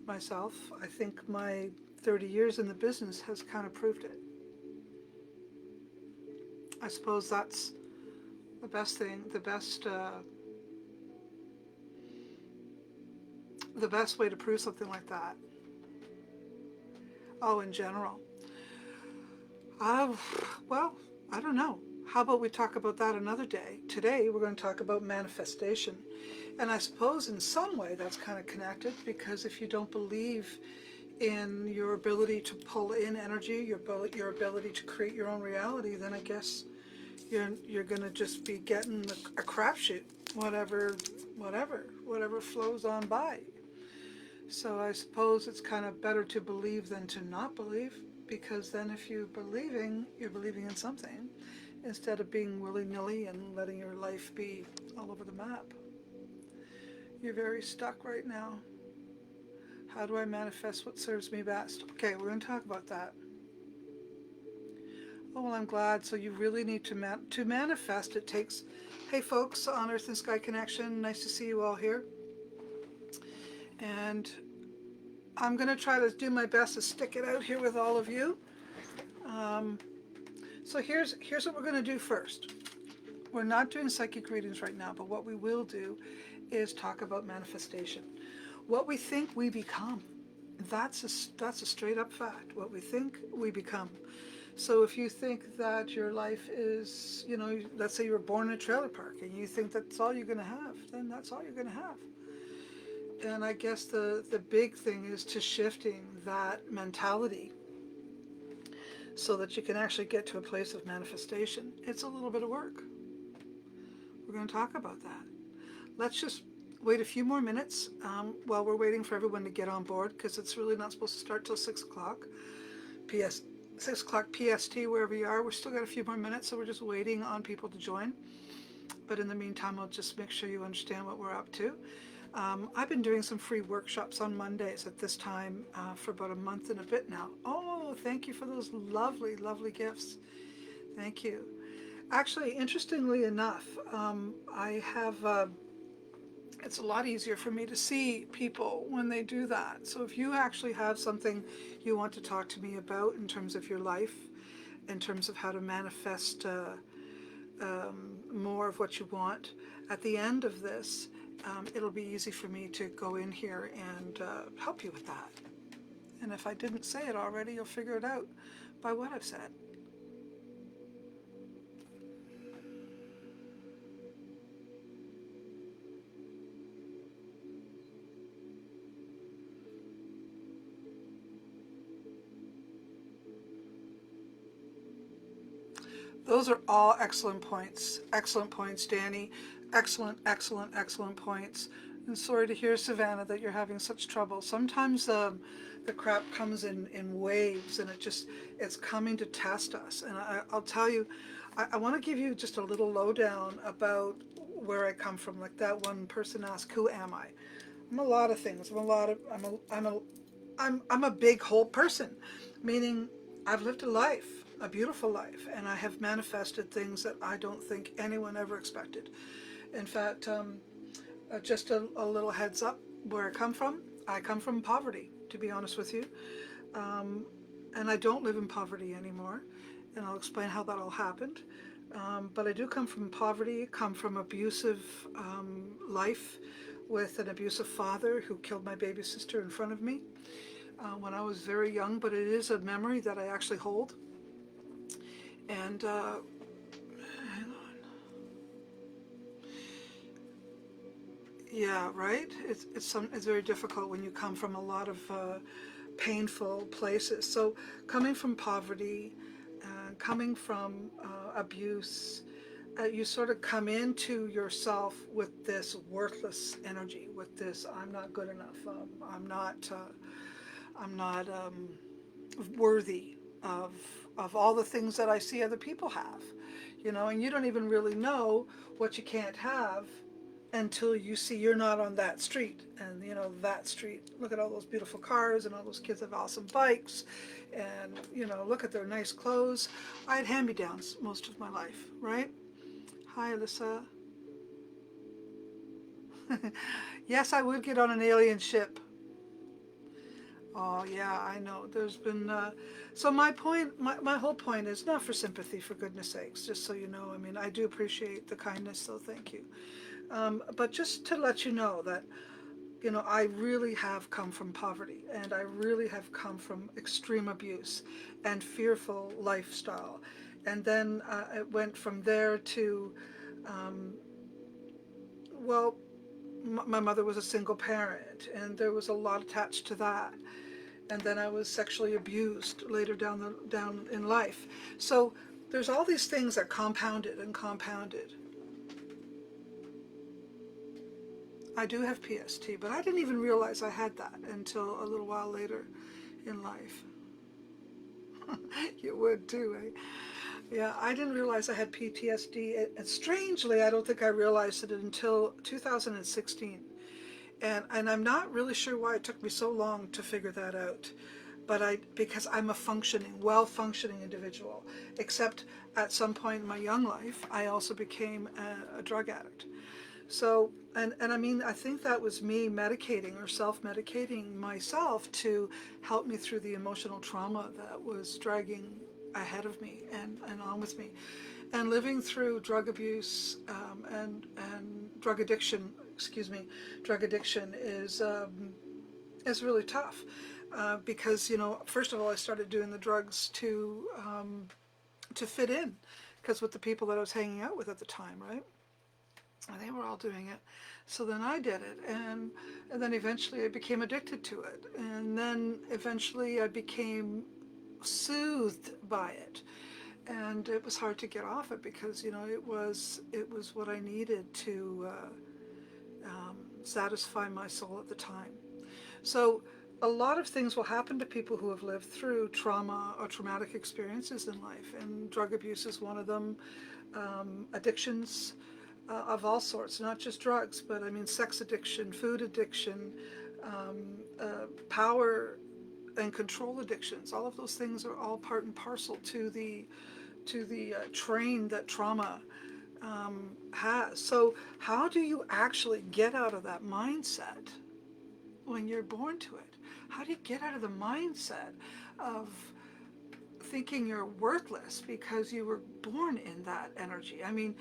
myself. I think my 30 years in the business has kind of proved it. I suppose that's the best thing, the best way to prove something like that. Oh, in general. Well, I don't know. How about we talk about that another day? Today, we're going to talk about manifestation. And I suppose in some way that's kind of connected, because if you don't believe in your ability to pull in energy, your ability to create your own reality, then I guess you're going to just be getting a crapshoot, whatever flows on by. So I suppose it's kind of better to believe than to not believe, because then if you're believing in something, instead of being willy-nilly and letting your life be all over the map. You're very stuck right now. How do I manifest what serves me best? Okay, we're going to talk about that. Oh, well, I'm glad. So you really need to manifest. It takes, hey folks, on Earth and Sky Connection, nice to see you all here. And I'm going to try to do my best to stick it out here with all of you. So here's what we're going to do first. We're not doing psychic readings right now, but what we will do is talk about manifestation. What we think we become. That's a straight up fact. What we think we become. So if you think that your life is, let's say you were born in a trailer park and you think that's all you're going to have, then that's all you're going to have. And I guess the big thing is to shifting that mentality so that you can actually get to a place of manifestation. It's a little bit of work. We're going to talk about that. Let's just wait a few more minutes while we're waiting for everyone to get on board, because it's really not supposed to start till 6 o'clock 6 o'clock PST, wherever you are. We've still got a few more minutes, so we're just waiting on people to join. But in the meantime, I'll just make sure you understand what we're up to. I've been doing some free workshops on Mondays at this time for about a month and a bit now. Oh, thank you for those lovely, lovely gifts. Thank you. Actually, interestingly enough, I have, it's a lot easier for me to see people when they do that. So if you actually have something you want to talk to me about in terms of your life, in terms of how to manifest more of what you want, at the end of this, it'll be easy for me to go in here and help you with that. And if I didn't say it already, you'll figure it out by what I've said. Those are all excellent points. Excellent points, Danny. Excellent, excellent, excellent points. And sorry to hear, Savannah, that you're having such trouble. Sometimes the crap comes in waves, and it's coming to test us. And I'll tell you, I want to give you just a little lowdown about where I come from. Like that one person asked, who am I? I'm a lot of things. I'm a big whole person, meaning I've lived a life, a beautiful life, and I have manifested things that I don't think anyone ever expected. In fact, just a little heads up where I come from. I come from poverty, to be honest with you, and I don't live in poverty anymore, and I'll explain how that all happened. But I do come from poverty, come from abusive life with an abusive father who killed my baby sister in front of me when I was very young, but it is a memory that I actually hold. And hang on. Yeah, right? It's very difficult when you come from a lot of painful places. So coming from poverty, coming from abuse, you sort of come into yourself with this worthless energy, with this I'm not good enough, I'm not worthy of all the things that I see other people have, and you don't even really know what you can't have until you see you're not on that street. And that street, look at all those beautiful cars and all those kids have awesome bikes, and look at their nice clothes. I had hand-me-downs most of my life, right? Hi, Alyssa. Yes, I would get on an alien ship. Oh yeah, I know. There's been so my point, my whole point is not for sympathy, for goodness sakes. Just so you know, I mean, I do appreciate the kindness, so thank you. But just to let you know that I really have come from poverty, and I really have come from extreme abuse and fearful lifestyle, and then it went from there to, um, well, my mother was a single parent, and there was a lot attached to that. And then I was sexually abused later down in life. So there's all these things that compounded and compounded. I do have PST, but I didn't even realize I had that until a little while later in life. You would too, eh? Yeah, I didn't realize I had PTSD. And strangely, I don't think I realized it until 2016. And I'm not really sure why it took me so long to figure that out. But because I'm a well-functioning individual, except at some point in my young life, I also became a drug addict. So, and I mean, I think that was me medicating or self-medicating myself to help me through the emotional trauma that was dragging ahead of me and on with me. And living through drug abuse and drug addiction, drug addiction is really tough. Because first of all, I started doing the drugs to fit in, because with the people that I was hanging out with at the time, right? And they were all doing it, so then I did it, and then eventually I became addicted to it, and then eventually I became soothed by it, and it was hard to get off it because it was what I needed to satisfy my soul at the time. So a lot of things will happen to people who have lived through trauma or traumatic experiences in life, and drug abuse is one of them. Addictions of all sorts, not just drugs, but I mean sex addiction, food addiction, power and control addictions. All of those things are all part and parcel to the train that trauma has. So how do you actually get out of that mindset when you're born to it? How do you get out of the mindset of thinking you're worthless because you were born in that energy? I mean,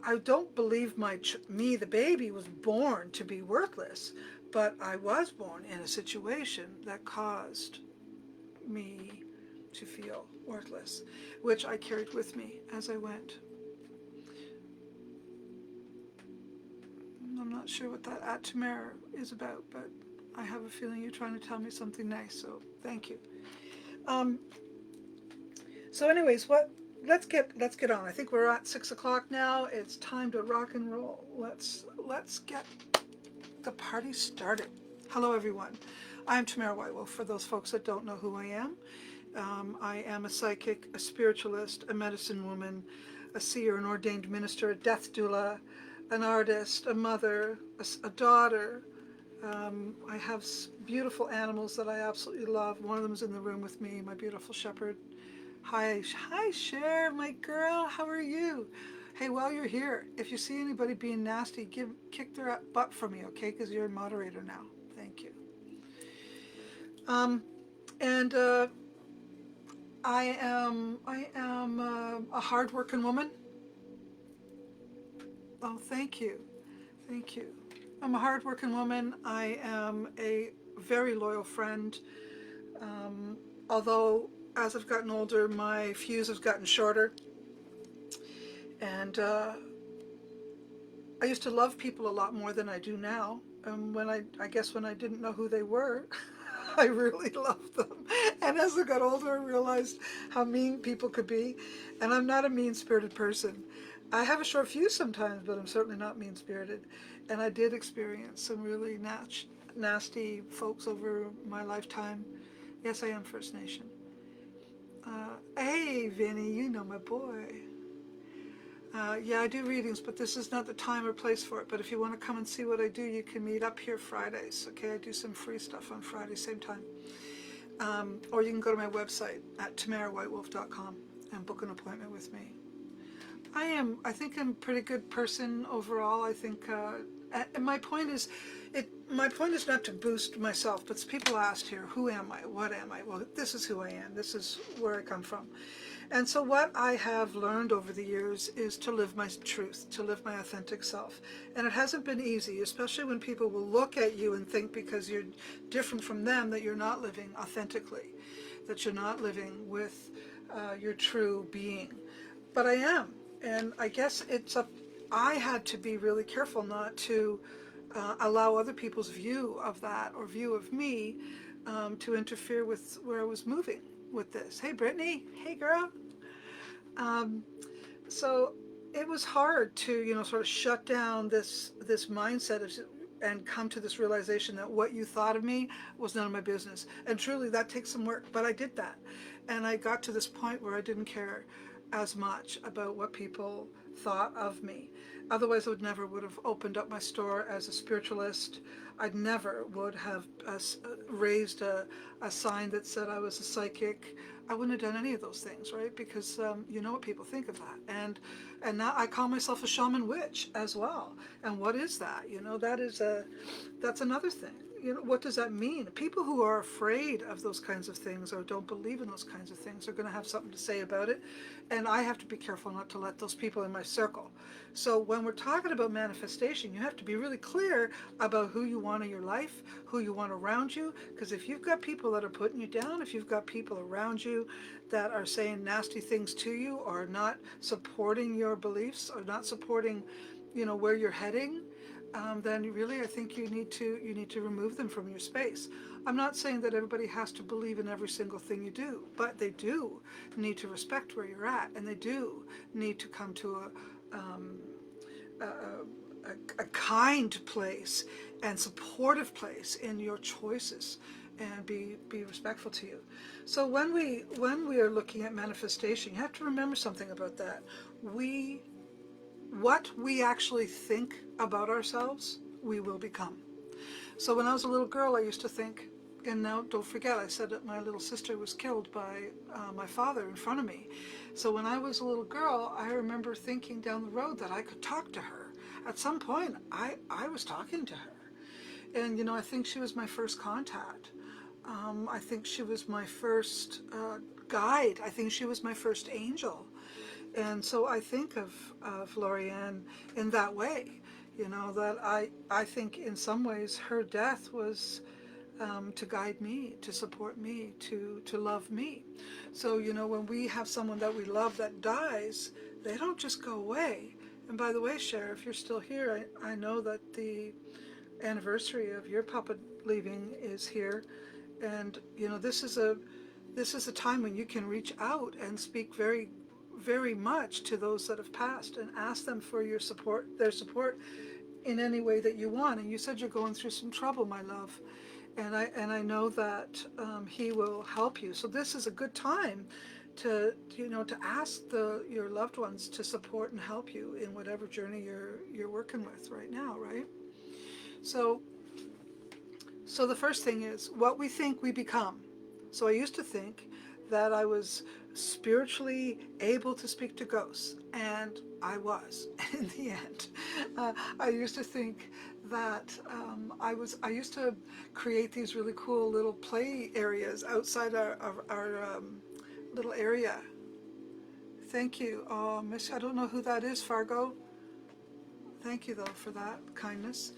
I don't believe me, the baby, was born to be worthless, but I was born in a situation that caused me to feel worthless, which I carried with me as I went. I'm not sure what that at Tamare is about, but I have a feeling you're trying to tell me something nice, so thank you. So anyways, let's get on. I think we're at 6 o'clock now. It's time to rock and roll. Let's get the party started. Hello everyone. I'm Tamare Whitewolf, for those folks that don't know who I am. I am a psychic, a spiritualist, a medicine woman, a seer, an ordained minister, a death doula, an artist, a mother, a daughter. I have beautiful animals that I absolutely love. One of them is in the room with me, my beautiful shepherd. Hi, Cher, my girl. How are you? Hey, while you're here, if you see anybody being nasty, kick their butt for me, okay? Because you're a moderator now. Thank you. And I am a hardworking woman. Oh, thank you. Thank you. I'm a hardworking woman. I am a very loyal friend. Although, as I've gotten older, my fuse has gotten shorter. And I used to love people a lot more than I do now. When I guess when I didn't know who they were, I really loved them. And as I got older, I realized how mean people could be. And I'm not a mean-spirited person. I have a short fuse sometimes, but I'm certainly not mean-spirited. And I did experience some really nasty folks over my lifetime. Yes, I am First Nation. Hey, Vinny, you know my boy. Yeah, I do readings, but this is not the time or place for it. But if you want to come and see what I do, you can meet up here Fridays. Okay, I do some free stuff on Friday, same time. Or you can go to my website at tamarewhitewolf.com and book an appointment with me. I think I'm a pretty good person overall. I think And my point is, not to boost myself, but people asked here, who am I? What am I? Well, this is who I am. This is where I come from. And so what I have learned over the years is to live my truth, to live my authentic self. And it hasn't been easy, especially when people will look at you and think because you're different from them that you're not living authentically, that you're not living with your true being. But I am. And I guess I had to be really careful not to allow other people's view of that or view of me to interfere with where I was moving with this. Hey, Brittany. Hey, girl. So it was hard to, sort of shut down this mindset and come to this realization that what you thought of me was none of my business. And truly, that takes some work, but I did that. And I got to this point where I didn't care as much about what people thought of me. Otherwise, I would have opened up my store as a spiritualist. I never would have raised a sign that said I was a psychic. I wouldn't have done any of those things, right? Because you know what people think of that. And now I call myself a shaman witch as well. And what is that? That's another thing. What does that mean? People who are afraid of those kinds of things or don't believe in those kinds of things are going to have something to say about it. And I have to be careful not to let those people in my circle. So when we're talking about manifestation, you have to be really clear about who you want in your life, who you want around you. Because if you've got people that are putting you down, if you've got people around you that are saying nasty things to you or not supporting your beliefs or not supporting, where you're heading, then really I think you need to remove them from your space. I'm not saying that everybody has to believe in every single thing you do, but they do need to respect where you're at, and they do need to come to a kind place and supportive place in your choices and be respectful to you. So when we are looking at manifestation, you have to remember something about that. What we actually think about ourselves, we will become. So when I was a little girl, I used to think, and now don't forget, I said that my little sister was killed by my father in front of me. So when I was a little girl, I remember thinking down the road that I could talk to her. At some point, I was talking to her. And, I think she was my first contact. I think she was my first guide. I think she was my first angel. And so I think of Lorianne in that way, that I think in some ways her death was to guide me, to support me, to love me. So, when we have someone that we love that dies, they don't just go away. And by the way, Cher, if you're still here, I know that the anniversary of your papa leaving is here. And, this is a time when you can reach out and speak very, very much to those that have passed and ask them for their support in any way that you want. And you said you're going through some trouble, my love. And I know that he will help you. So this is a good time to ask your loved ones to support and help you in whatever journey you're working with right now, right? So the first thing is what we think we become. So I used to think that I was spiritually able to speak to ghosts, and I was in the end. I used to think that I used to create these really cool little play areas outside our little area. Thank you. Miss, I don't know who that is, Fargo. Thank you, though, for that kindness.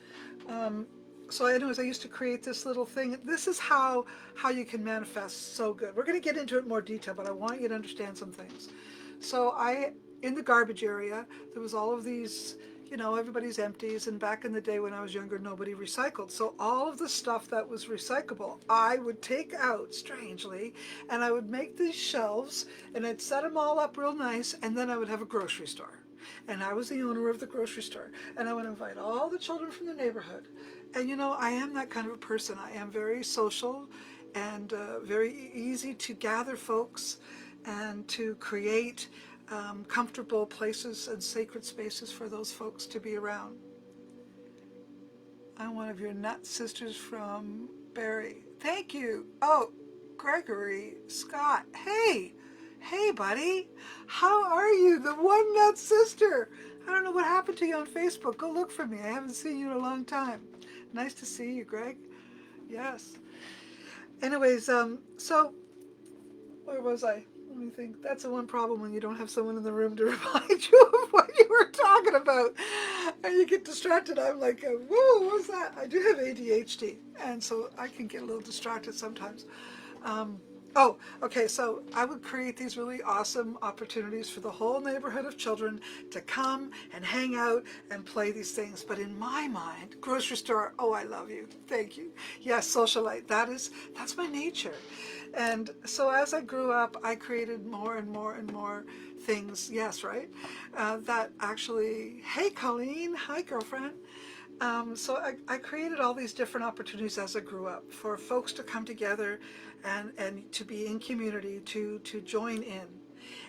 So anyways, I used to create this little thing. This is how you can manifest so good. We're going to get into it in more detail, but I want you to understand some things. So in the garbage area, there was all of these, everybody's empties. And back in the day when I was younger, nobody recycled. So all of the stuff that was recyclable, I would take out, strangely, and I would make these shelves, and I'd set them all up real nice, and then I would have a grocery store. And I was the owner of the grocery store. And I would invite all the children from the neighborhood. And I am that kind of a person. I am very social and very easy to gather folks and to create comfortable places and sacred spaces for those folks to be around. I'm one of your nut sisters from Barrie. Thank you. Oh, Gregory Scott. Hey, buddy. How are you? The one nut sister. I don't know what happened to you on Facebook. Go look for me. I haven't seen you in a long time. Nice to see you, Greg. Yes. Anyways, so where was I? Let me think. That's the one problem when you don't have someone in the room to remind you of what you were talking about. And you get distracted. I'm like, whoa, what's that? I do have ADHD. And so I can get a little distracted sometimes. Oh, okay, so I would create these really awesome opportunities for the whole neighborhood of children to come and hang out and play these things. But in my mind, grocery store, oh, I love you. Thank you. Yes, socialite, that's my nature. And so as I grew up, I created more and more and more things, yes, right? That actually, hey, Colleen, hi, girlfriend. So I created all these different opportunities as I grew up for folks to come together and to be in community, to join in.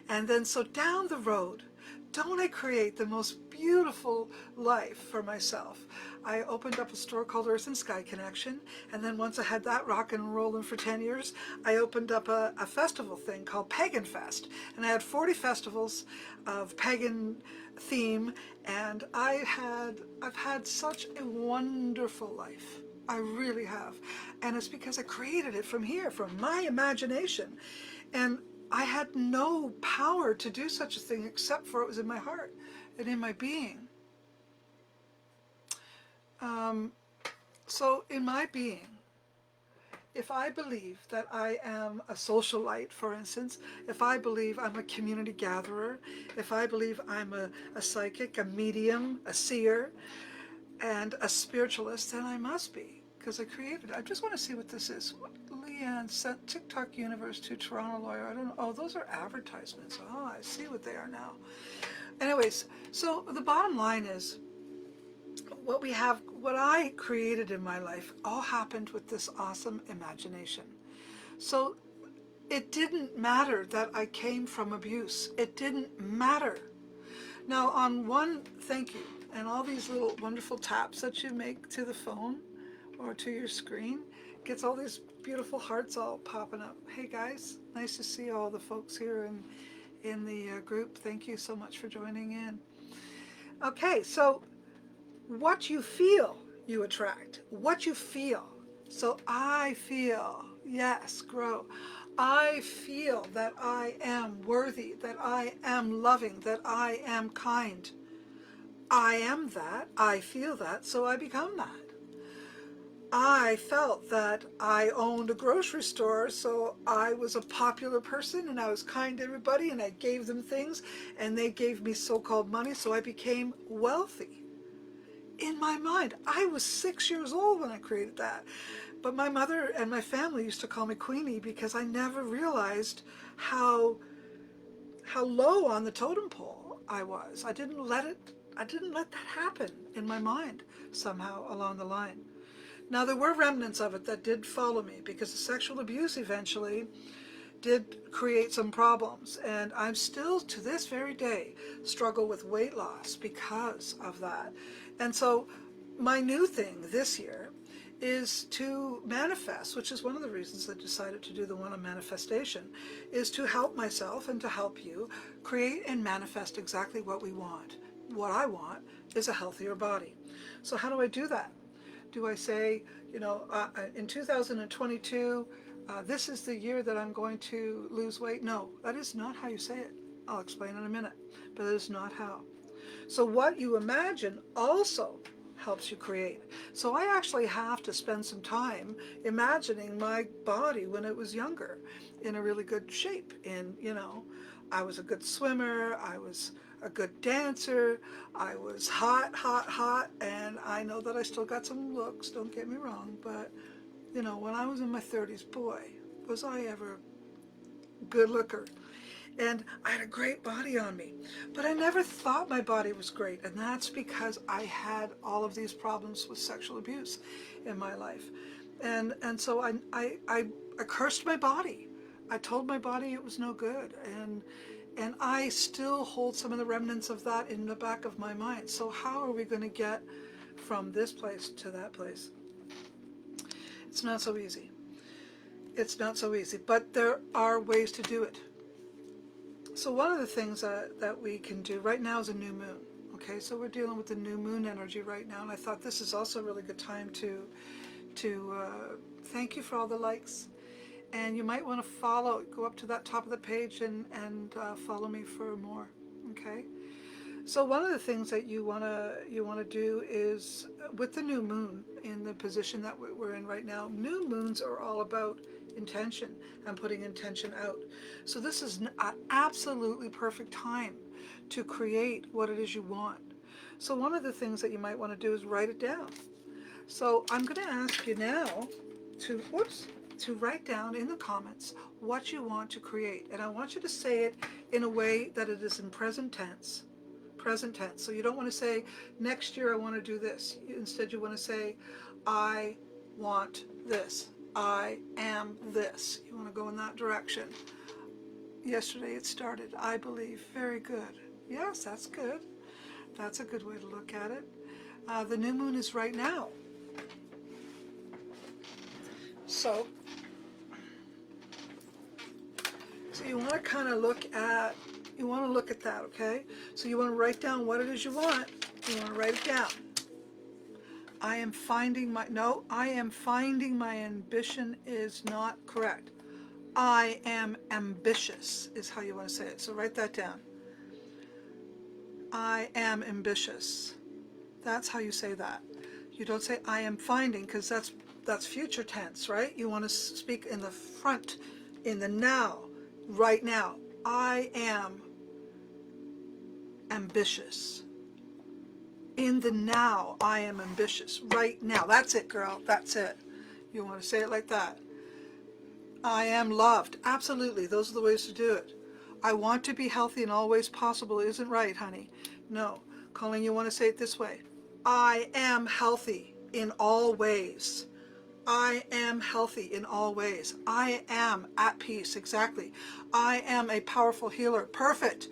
And then so down the road, don't I create the most beautiful life for myself? I opened up a store called Earth and Sky Connection, and then once I had that rock and rolling for 10 years, I opened up a festival thing called Pagan Fest, and I had 40 festivals of pagan theme, and I've had such a wonderful life. I really have. And it's because I created it from here, from my imagination. And I had no power to do such a thing except for it was in my heart and in my being. So in my being, if I believe that I am a socialite, for instance, if I believe I'm a community gatherer, if I believe I'm a psychic, a medium, a seer, and a spiritualist, then I must be, because I created it. I just want to see what this is. Leanne sent TikTok universe to Toronto lawyer. I don't know. Oh, those are advertisements. Oh, I see what they are now. Anyways, so the bottom line is, what I created in my life all happened with this awesome imagination. So it didn't matter that I came from abuse. It didn't matter. Now on one, thank you, and all these little wonderful taps that you make to the phone or to your screen gets all these beautiful hearts all popping up. Hey guys, nice to see all the folks here in the group. Thank you so much for joining in. Okay, so what you feel, you attract. What you feel. So I feel, yes, grow. I feel that I am worthy, that I am loving, that I am kind. I am that, I feel that, so I become that. I felt that I owned a grocery store, so I was a popular person and I was kind to everybody and I gave them things and they gave me so-called money, so I became wealthy. In my mind, I was 6 years old when I created that. But my mother and my family used to call me Queenie because I never realized how low on the totem pole I was. I didn't let that happen in my mind somehow along the line. Now there were remnants of it that did follow me because the sexual abuse eventually did create some problems, and I'm still to this very day struggle with weight loss because of that. And so my new thing this year is to manifest, which is one of the reasons I decided to do the one on manifestation, is to help myself and to help you create and manifest exactly what we want. What I want is a healthier body. So how do I do that? Do I say, in 2022, this is the year that I'm going to lose weight? No, that is not how you say it. I'll explain in a minute, but that is not how. So what you imagine also helps you create. So I actually have to spend some time imagining my body when it was younger in a really good shape. I was a good swimmer, I was a good dancer, I was hot, and I know that I still got some looks, don't get me wrong, but when I was in my 30s, boy, was I ever a good looker. And I had a great body on me, but I never thought my body was great, and that's because I had all of these problems with sexual abuse in my life, and so I cursed my body. I told my body it was no good, and I still hold some of the remnants of that in the back of my mind. So how are we going to get from this place to that place? It's not so easy. It's not so easy, but there are ways to do it. So one of the things that we can do right now is a new moon. Okay, so we're dealing with the new moon energy right now, and I thought this is also a really good time to thank you for all the likes. And you might want to go up to that top of the page and follow me for more. Okay. So one of the things that you wanna do is with the new moon in the position that we're in right now. New moons are all about intention and putting intention out. So this is an absolutely perfect time to create what it is you want. So one of the things that you might want to do is write it down. So I'm going to ask you now to write down in the comments what you want to create, and I want you to say it in a way that it is in present tense. Present tense. So you don't want to say, next year I want to do this. Instead you want to say, I want this. I am this. You want to go in that direction. Yesterday it started, I believe. Very good. Yes, that's good. That's a good way to look at it. The new moon is right now. So you want to kind of look at that, okay? So you want to write down what it is you want. You want to write it down. I am finding my ambition is not correct. I am ambitious is how you want to say it. So write that down. I am ambitious. That's how you say that. You don't say I am finding, because that's future tense, right? You want to speak in the front, in the now, right now. I am ambitious. In the now, I am ambitious. Right now. That's it, girl. That's it. You want to say it like that. I am loved. Absolutely. Those are the ways to do it. I want to be healthy in all ways possible isn't right, honey. No. Colleen, you want to say it this way. I am healthy in all ways. I am healthy in all ways. I am at peace. Exactly. I am a powerful healer. Perfect.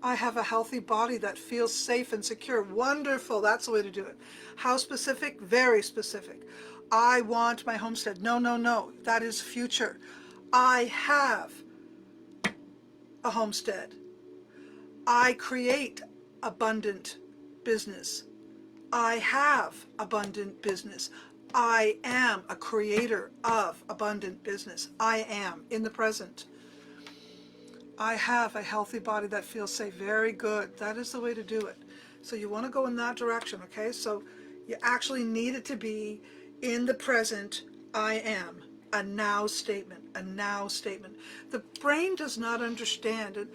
I have a healthy body that feels safe and secure. Wonderful. That's the way to do it. How specific? Very specific. I want my homestead. No, no, no. That is future. I have a homestead. I create abundant business. I have abundant business. I am a creator of abundant business. I am in the present. I have a healthy body that feels safe. Very good. That is the way to do it. So you want to go in that direction, okay? So you actually need it to be in the present. I am. A now statement. A now statement. The brain does not understand it.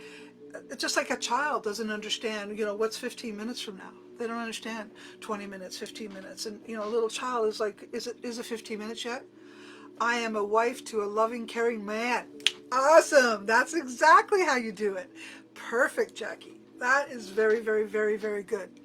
It's just like a child doesn't understand, what's 15 minutes from now. They don't understand 20 minutes, 15 minutes. And, a little child is like, is it 15 minutes yet? I am a wife to a loving, caring man. Awesome. That's exactly how you do it. Perfect, Jackie. That is very, very, very, very good.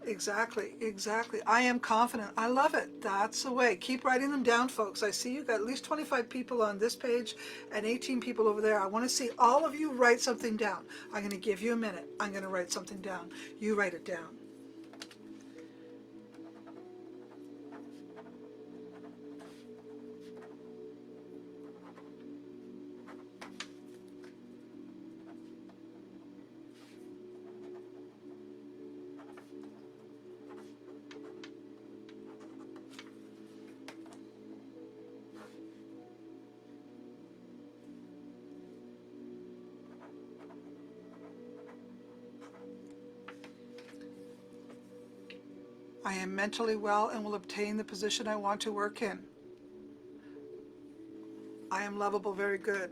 Exactly, exactly. I am confident. I love it. That's the way. Keep writing them down, folks. I see you got at least 25 people on this page and 18 people over there. I want to see all of you write something down. I'm going to give you a minute. I'm going to write something down. You write it down. I am mentally well and will obtain the position I want to work in. I am lovable, very good.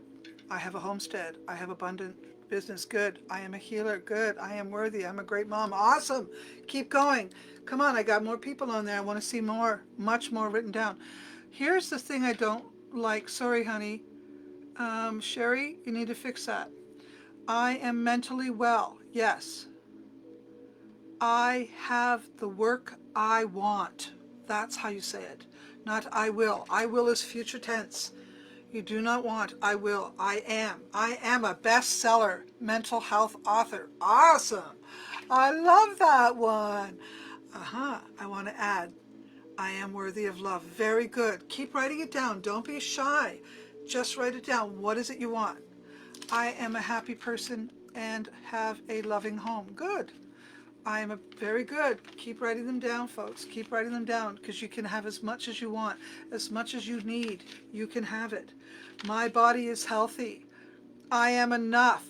I have a homestead. I have abundant business, good. I am a healer, good. I am worthy. I'm a great mom, awesome. Keep going. Come on, I got more people on there. I want to see more, much more written down. Here's the thing I don't like. Sorry, honey. Sherry, you need to fix that. I am mentally well, yes. I have the work I want. That's how you say it, not I will. I will is future tense. You do not want I will. I am. I am a bestseller mental health author. Awesome. I love that one. I want to add, I am worthy of love. Very good. Keep writing it down. Don't be shy. Just write it down. What is it you want? I am a happy person and have a loving home. Good. I am very good. Keep writing them down, folks. Keep writing them down, because you can have as much as you want, as much as you need. You can have it. My body is healthy. I am enough.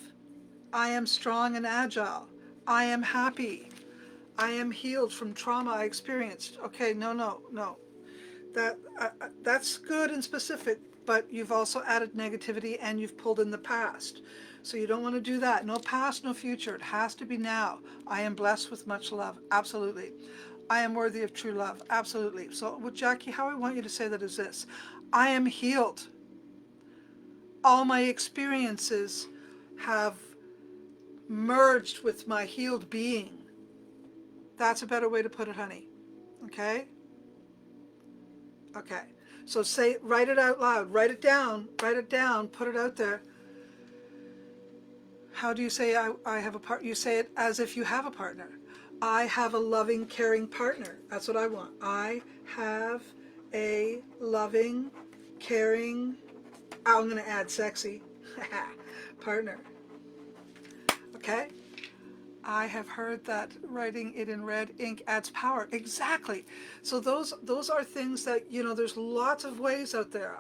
I am strong and agile. I am happy. I am healed from trauma I experienced. Okay, no. That's good and specific, but you've also added negativity and you've pulled in the past. So you don't want to do that. No past, no future. It has to be now. I am blessed with much love. Absolutely. I am worthy of true love. Absolutely. So with Jackie, how I want you to say that is this. I am healed. All my experiences have merged with my healed being. That's a better way to put it, honey. Okay? Okay. So write it out loud. Write it down, put it out there. How do you say I have a partner? You say it as if you have a partner. I have a loving, caring partner. That's what I want. I have a loving, caring, I'm going to add sexy, partner. Okay? I have heard that writing it in red ink adds power. Exactly. So those are things that, there's lots of ways out there.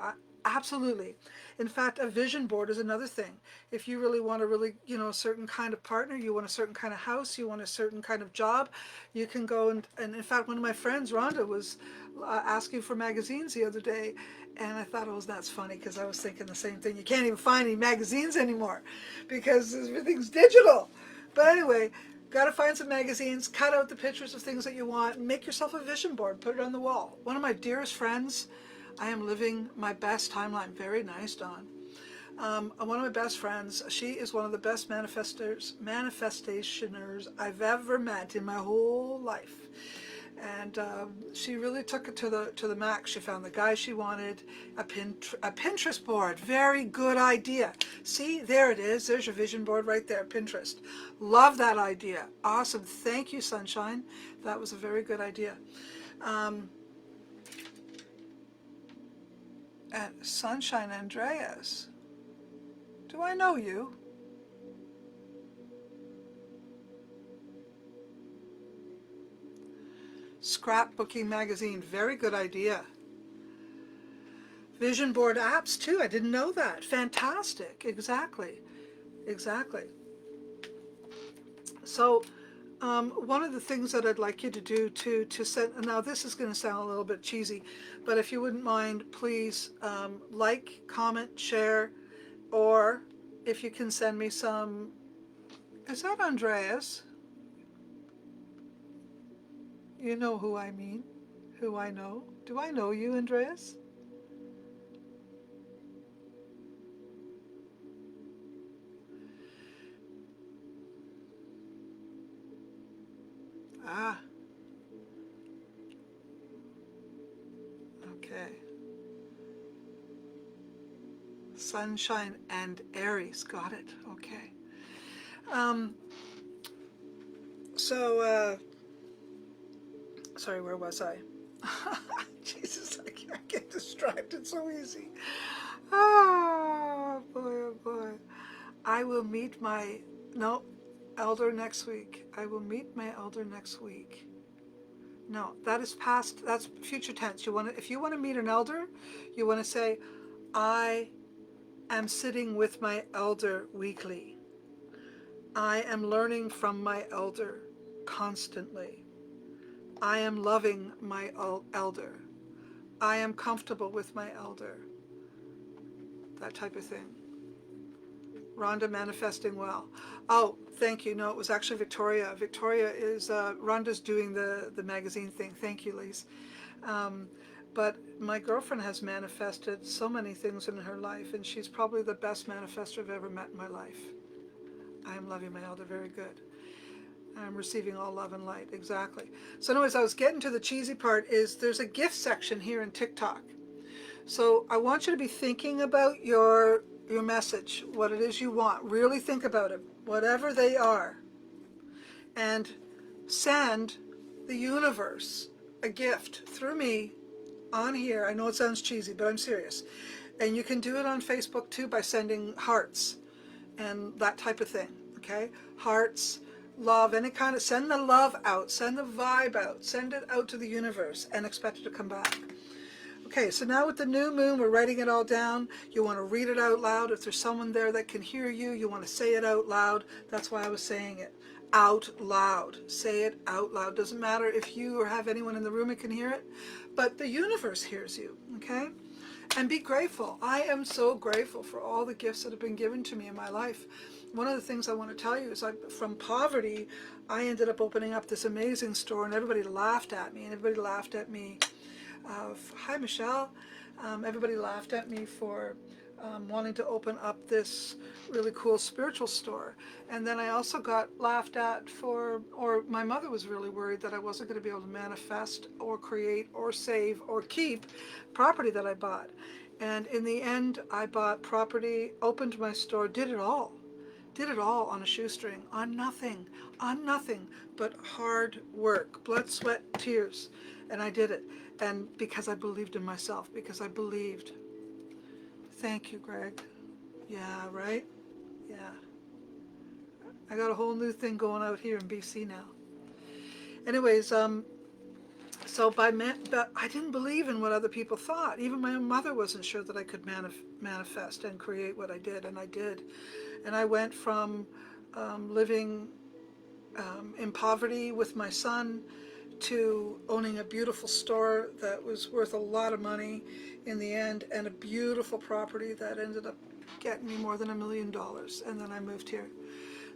Absolutely. In fact, a vision board is another thing. If you really want a certain kind of partner, you want a certain kind of house, you want a certain kind of job, you can go and in fact, one of my friends, Rhonda, was asking for magazines the other day. And I thought, oh, that's funny, because I was thinking the same thing. You can't even find any magazines anymore because everything's digital. But anyway, got to find some magazines, cut out the pictures of things that you want, and make yourself a vision board, put it on the wall. One of my dearest friends, I am living my best timeline. Very nice, Dawn. One of my best friends, she is one of the best manifestationers I've ever met in my whole life. And she really took it to the max. She found the guy she wanted, a Pinterest board. Very good idea. See, there it is. There's your vision board right there, Pinterest. Love that idea. Awesome. Thank you, Sunshine. That was a very good idea. And Sunshine Andreas, do I know you? Scrapbooking magazine, very good idea. Vision board apps too, I didn't know that. Fantastic, exactly. So one of the things that I'd like you to do to send, now this is going to sound a little bit cheesy, but if you wouldn't mind, please like, comment, share, or if you can send me some, is that Andreas? You know who I mean, who I know. Do I know you, Andreas? Ah. Okay. Sunshine and Aries, got it. Okay. Sorry, where was I? Jesus, I get distracted so easy. Oh boy. I will meet my elder next week. I will meet my elder next week. No, that is past. That's future tense. If you want to meet an elder, you want to say, I am sitting with my elder weekly. I am learning from my elder constantly. I am loving my elder. I am comfortable with my elder. That type of thing. Rhonda manifesting well. Oh, thank you. No, it was actually Victoria. Victoria is, Rhonda's doing the magazine thing. Thank you, Lise. But my girlfriend has manifested so many things in her life, and she's probably the best manifester I've ever met in my life. I am loving my elder, very good. I'm receiving all love and light, exactly. So anyways, I was getting to the cheesy part is there's a gift section here in TikTok. So I want you to be thinking about your message, what it is you want. Really think about it, whatever they are. And send the universe a gift through me on here. I know it sounds cheesy, but I'm serious. And you can do it on Facebook too by sending hearts and that type of thing, okay? Hearts, love, any kind of, send the love out, send the vibe out, send it out to the universe and expect it to come back. Okay, so now with the new moon, we're writing it all down. You want to read it out loud. If there's someone there that can hear you, you want to say it out loud. That's why I was saying it out loud. Say it out loud. Doesn't matter if you or have anyone in the room that can hear it, but the universe hears you, okay? And be grateful. I am so grateful for all the gifts that have been given to me in my life. One of the things I want to tell you is from poverty, I ended up opening up this amazing store, and everybody laughed at me, hi Michelle. Everybody laughed at me for wanting to open up this really cool spiritual store. And then I also got laughed at or my mother was really worried that I wasn't going to be able to manifest or create or save or keep property that I bought. And in the end, I bought property, opened my store, did it all on a shoestring, on nothing but hard work, blood, sweat, tears. And I did it. And because I believed in myself, because I believed. Thank you, Greg. Yeah, right? Yeah. I got a whole new thing going out here in BC now. Anyways, but I didn't believe in what other people thought. Even my own mother wasn't sure that I could manifest and create what I did, and I did. And I went from living in poverty with my son to owning a beautiful store that was worth a lot of money in the end, and a beautiful property that ended up getting me more than $1 million. And then I moved here.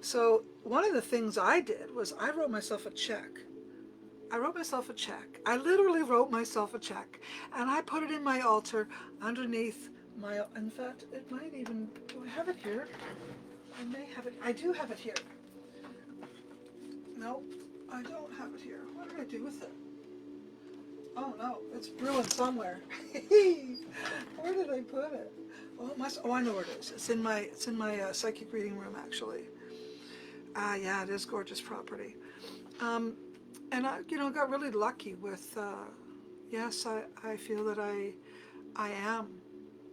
So one of the things I did was I wrote myself a check. I literally wrote myself a check, and I put it in my altar underneath my, in fact, it might even, do I have it here? I may have it, I do have it here. No, I don't have it here. What did I do with it? Oh no, it's ruined somewhere. Where did I put it? Oh, I know where it is. It's in my psychic reading room, actually. Yeah, it is gorgeous property. And I, got really lucky with. Yes, I feel that I am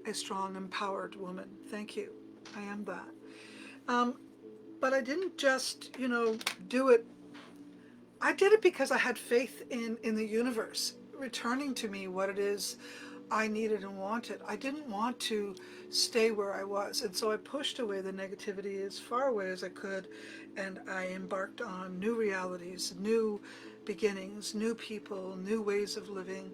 a strong, empowered woman. Thank you. I am that. But I didn't just, do it. I did it because I had faith in the universe returning to me what it is I needed and wanted. I didn't want to stay where I was, and so I pushed away the negativity as far away as I could, and I embarked on new realities, new beginnings, new people, new ways of living,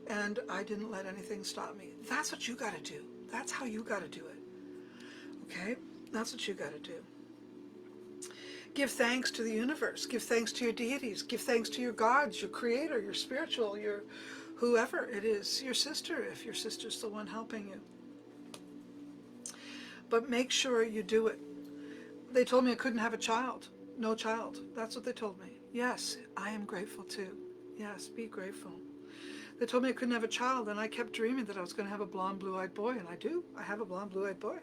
and I didn't let anything stop me. That's what you got to do. That's how you got to do it. Okay? That's what you got to do. Give thanks to the universe. Give thanks to your deities. Give thanks to your gods, your creator, your spiritual, your whoever it is, your sister, if your sister's the one helping you. But make sure you do it. They told me I couldn't have a child. No child. That's what they told me. Yes, I am grateful too. Yes, be grateful. They told me I couldn't have a child, and I kept dreaming that I was going to have a blonde, blue-eyed boy, and I do. I have a blonde, blue-eyed boy.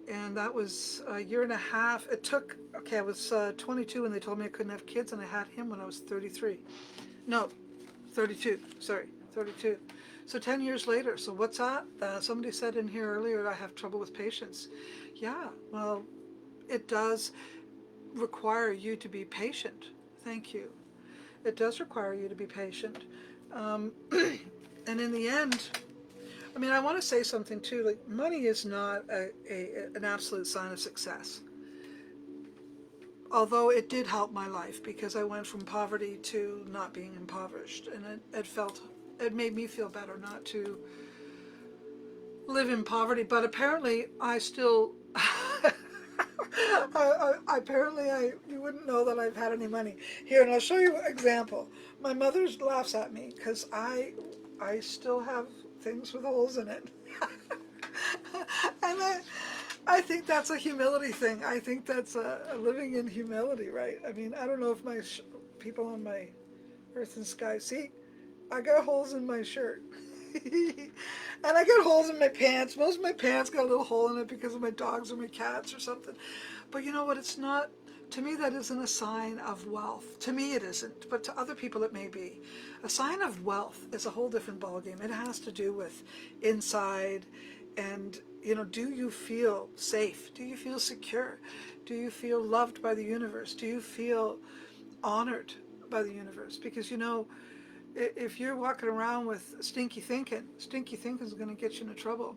And that was a year and a half. It took, I was 22 when they told me I couldn't have kids, and I had him when I was 33. No, 32, sorry, 32. So 10 years later, so what's that? Somebody said in here earlier, I have trouble with patience. Yeah, well, it does require you to be patient. Thank you. It does require you to be patient. And in the end, I want to say something too, like money is not an absolute sign of success. Although it did help my life because I went from poverty to not being impoverished, and it made me feel better not to live in poverty, but apparently I still, you wouldn't know that I've had any money. Here, and I'll show you an example. My mother laughs at me because I still have things with holes in it. And I think that's a humility thing. I think that's a living in humility, right? I don't know if my people on my earth and sky see, I got holes in my shirt. And I got holes in my pants. Most of my pants got a little hole in it because of my dogs or my cats or something. But you know what? It's not, to me, that isn't a sign of wealth. To me, it isn't. But to other people, it may be. A sign of wealth is a whole different ballgame. It has to do with inside And, do you feel safe? Do you feel secure? Do you feel loved by the universe? Do you feel honored by the universe? Because, if you're walking around with stinky thinking is going to get you into trouble.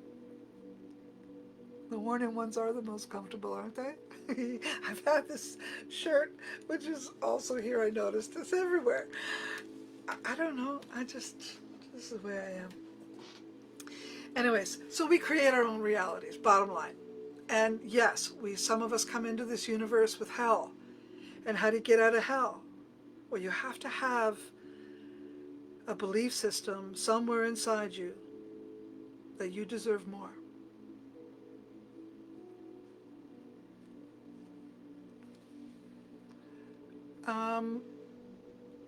The worn-in ones are the most comfortable, aren't they? I've had this shirt, which is also here, I noticed. It's everywhere. I don't know. This is the way I am. Anyways, so we create our own realities, bottom line. And yes, some of us come into this universe with hell. And how do you get out of hell? Well, you have to have a belief system somewhere inside you that you deserve more.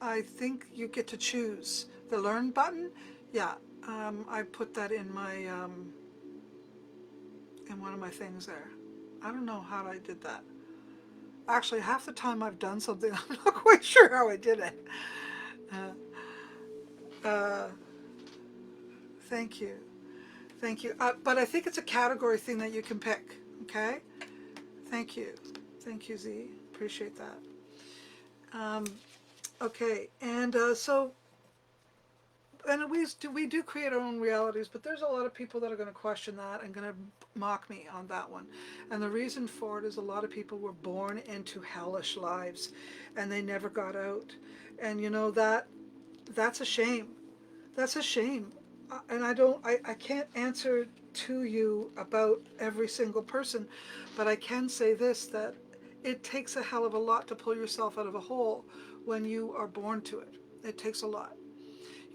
I think you get to choose the learn button. Yeah, I put that in my in one of my things there. I don't know how I did that. Actually, half the time I've done something, I'm not quite sure how I did it. Thank you. Thank you. But I think it's a category thing that you can pick. Okay? Thank you. Thank you, Z. Appreciate that. Okay, and and we do create our own realities, but there's a lot of people that are going to question that and going to mock me on that one. And the reason for it is a lot of people were born into hellish lives and they never got out. And that's a shame. That's a shame. And I can't answer to you about every single person, but I can say this, that it takes a hell of a lot to pull yourself out of a hole when you are born to it. It takes a lot.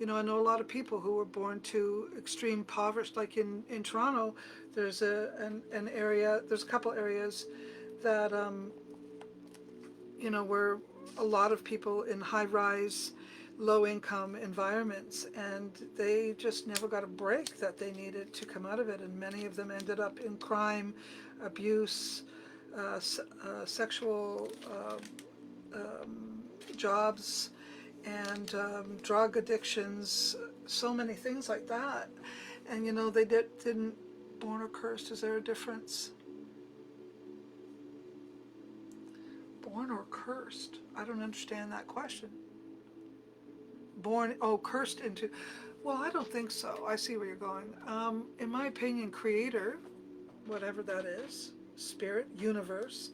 I know a lot of people who were born to extreme poverty, like in Toronto, there's an area, there's a couple areas that, where a lot of people in high-rise, low-income environments, and they just never got a break that they needed to come out of it, and many of them ended up in crime, abuse, sexual jobs, and drug addictions, so many things like that. And they didn't, born or cursed, is there a difference? Born or cursed? I don't understand that question. Cursed into, well, I don't think so. I see where you're going. In my opinion, creator, whatever that is, spirit, universe,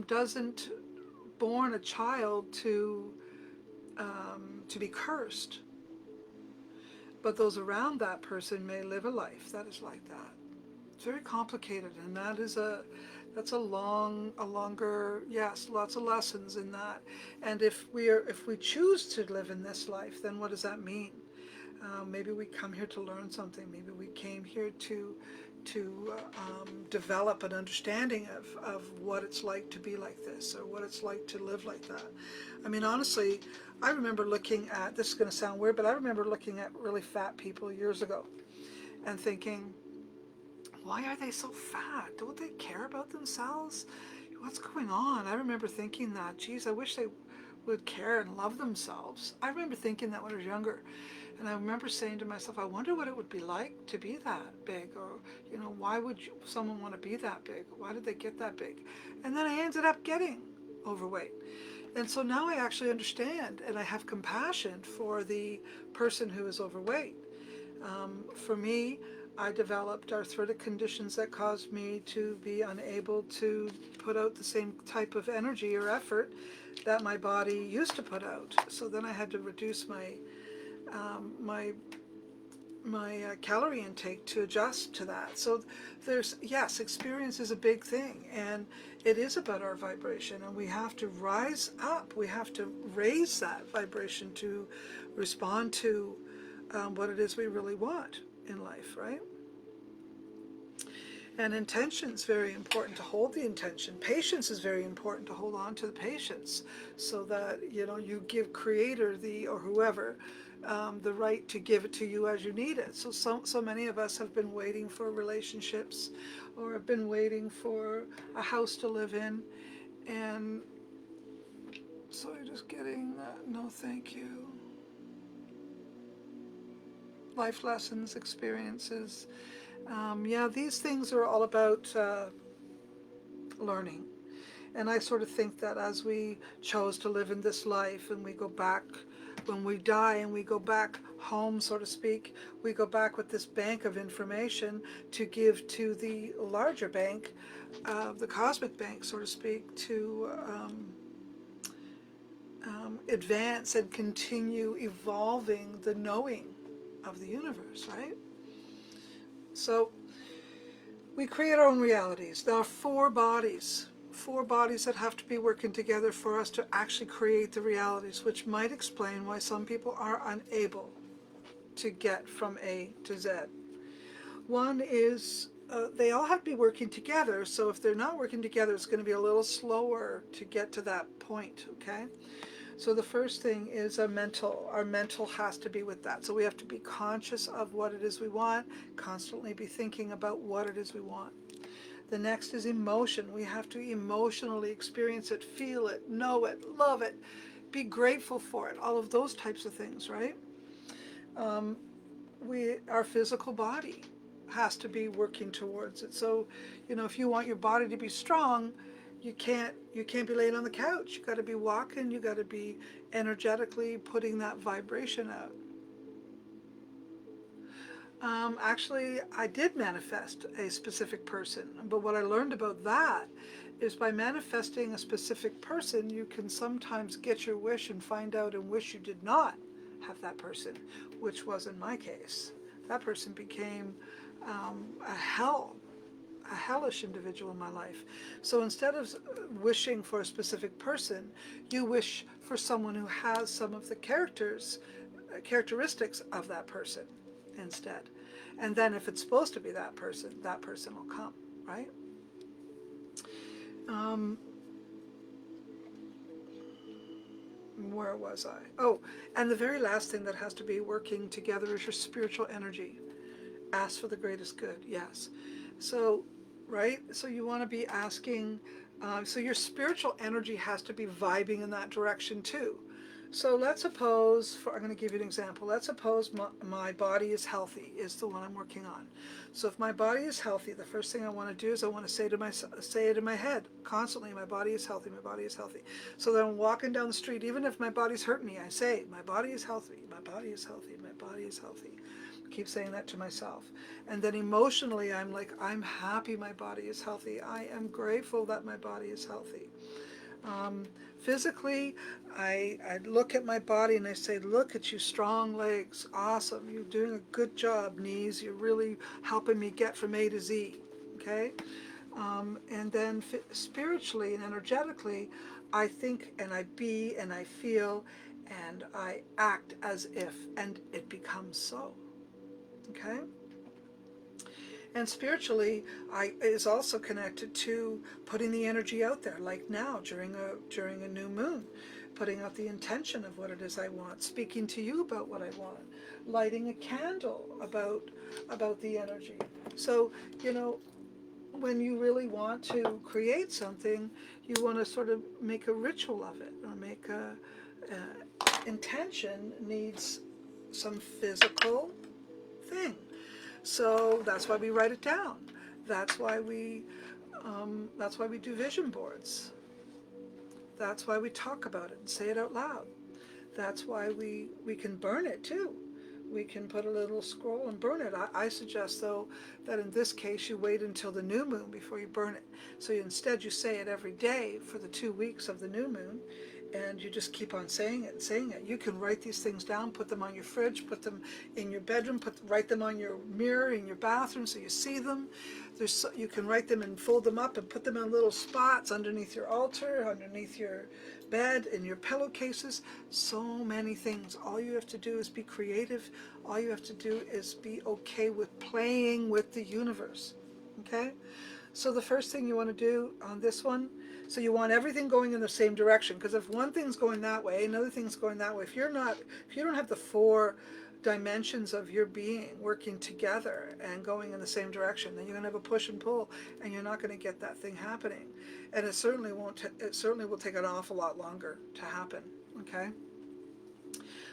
doesn't born a child to be cursed, but those around that person may live a life that is like that. It's very complicated, and that's a longer, yes, lots of lessons in that. And if we choose to live in this life, then what does that mean? Maybe we come here to learn something. Maybe we came here to develop an understanding of what it's like to be like this, or what it's like to live like that. I mean, honestly, I remember looking at, this is going to sound weird, but I remember looking at really fat people years ago and thinking, why are they so fat? Don't they care about themselves? What's going on? I remember thinking that, geez, I wish they would care and love themselves. I remember thinking that when I was younger. And I remember saying to myself, I wonder what it would be like to be that big, or, why would someone want to be that big? Why did they get that big? And then I ended up getting overweight. And so now I actually understand, and I have compassion for the person who is overweight. For me, I developed arthritic conditions that caused me to be unable to put out the same type of energy or effort that my body used to put out. So then I had to reduce my calorie intake to adjust to that. So yes, experience is a big thing, and it is about our vibration, and we have to rise up. We have to raise that vibration to respond to what it is we really want in life, right? And intention is very important, to hold the intention. Patience is very important, to hold on to the patience, so that you give Creator, or whoever, the right to give it to you as you need it. So many of us have been waiting for relationships, or have been waiting for a house to live in, and so you're just getting no thank you. Life lessons, experiences, Yeah, these things are all about learning. And I sort of think that as we chose to live in this life and we go back, when we die and we go back home, so to speak, we go back with this bank of information to give to the larger bank, the cosmic bank, so to speak, to advance and continue evolving the knowing of the universe, right? So we create our own realities. There are four bodies that have to be working together for us to actually create the realities, which might explain why some people are unable to get from A to Z. One is they all have to be working together, so if they're not working together, it's going to be a little slower to get to that point, okay? So the first thing is our mental has to be with that. So we have to be conscious of what it is we want, constantly be thinking about what it is we want. The next is emotion. We have to emotionally experience it, feel it, know it, love it, be grateful for it, all of those types of things, right? Our physical body has to be working towards it. So, if you want your body to be strong, you can't be laying on the couch. You got to be walking. You got to be energetically putting that vibration out. Actually, I did manifest a specific person, but what I learned about that is by manifesting a specific person, you can sometimes get your wish and find out and wish you did not have that person, which was in my case. That person became a hellish individual in my life. So instead of wishing for a specific person, you wish for someone who has some of the characteristics of that person instead. And then if it's supposed to be that person will come, right? Where was I? Oh, and the very last thing that has to be working together is your spiritual energy. Ask for the greatest good, yes. So, right? So you want to be asking, so your spiritual energy has to be vibing in that direction too. So let's suppose, I'm going to give you an example. Let's suppose my body is healthy, is the one I'm working on. So if my body is healthy, the first thing I want to do is I want to say it in my head constantly, my body is healthy, my body is healthy. So then I'm walking down the street, even if my body's hurting me, I say, my body is healthy, my body is healthy, my body is healthy. Keep saying that to myself. And then emotionally, I'm like, I'm happy my body is healthy. I am grateful that my body is healthy. Physically, I look at my body and I say, look at you, strong legs, awesome, you're doing a good job, knees, you're really helping me get from A to Z, okay? And then spiritually and energetically, I think and I be and I feel and I act as if, and it becomes so, okay? And spiritually, is also connected to putting the energy out there, like now during a new moon, putting out the intention of what it is I want, speaking to you about what I want, lighting a candle about the energy. So, when you really want to create something, you want to sort of make a ritual of it, or make intention needs some physical thing. So that's why we write it down. That's why we do vision boards. That's why we talk about it and say it out loud. That's why we can burn it too. We can put a little scroll and burn it. I suggest, though, that in this case you wait until the new moon before you burn it. So instead you say it every day for the 2 weeks of the new moon, and you just keep on saying it and saying it. You can write these things down, put them on your fridge, put them in your bedroom, write them on your mirror in your bathroom so you see them. You can write them and fold them up and put them in little spots underneath your altar, underneath your bed, in your pillowcases. So many things. All you have to do is be creative. All you have to do is be okay with playing with the universe. Okay? So the first thing you want to do on this one, so you want everything going in the same direction, because if one thing's going that way, another thing's going that way. If you don't have the 4 dimensions of your being working together and going in the same direction, then you're going to have a push and pull, and you're not going to get that thing happening. And it certainly won't. It certainly will take an awful lot longer to happen. Okay.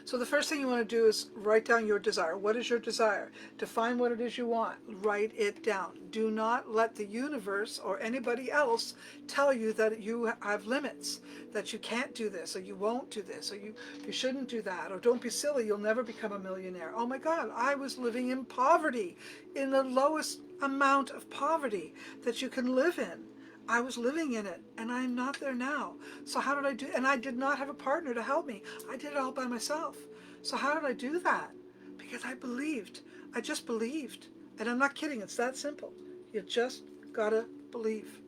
So the first thing you want to do is write down your desire. What is your desire? Define what it is you want. Write it down. Do not let the universe or anybody else tell you that you have limits, that you can't do this, or you won't do this, or you shouldn't do that, or don't be silly, you'll never become a millionaire. Oh my God, I was living in poverty, in the lowest amount of poverty that you can live in. I was living in it, and I'm not there now. So how did I do? And I did not have a partner to help me. I did it all by myself. So how did I do that? Because I believed. I just believed. And I'm not kidding. It's that simple. You just gotta believe.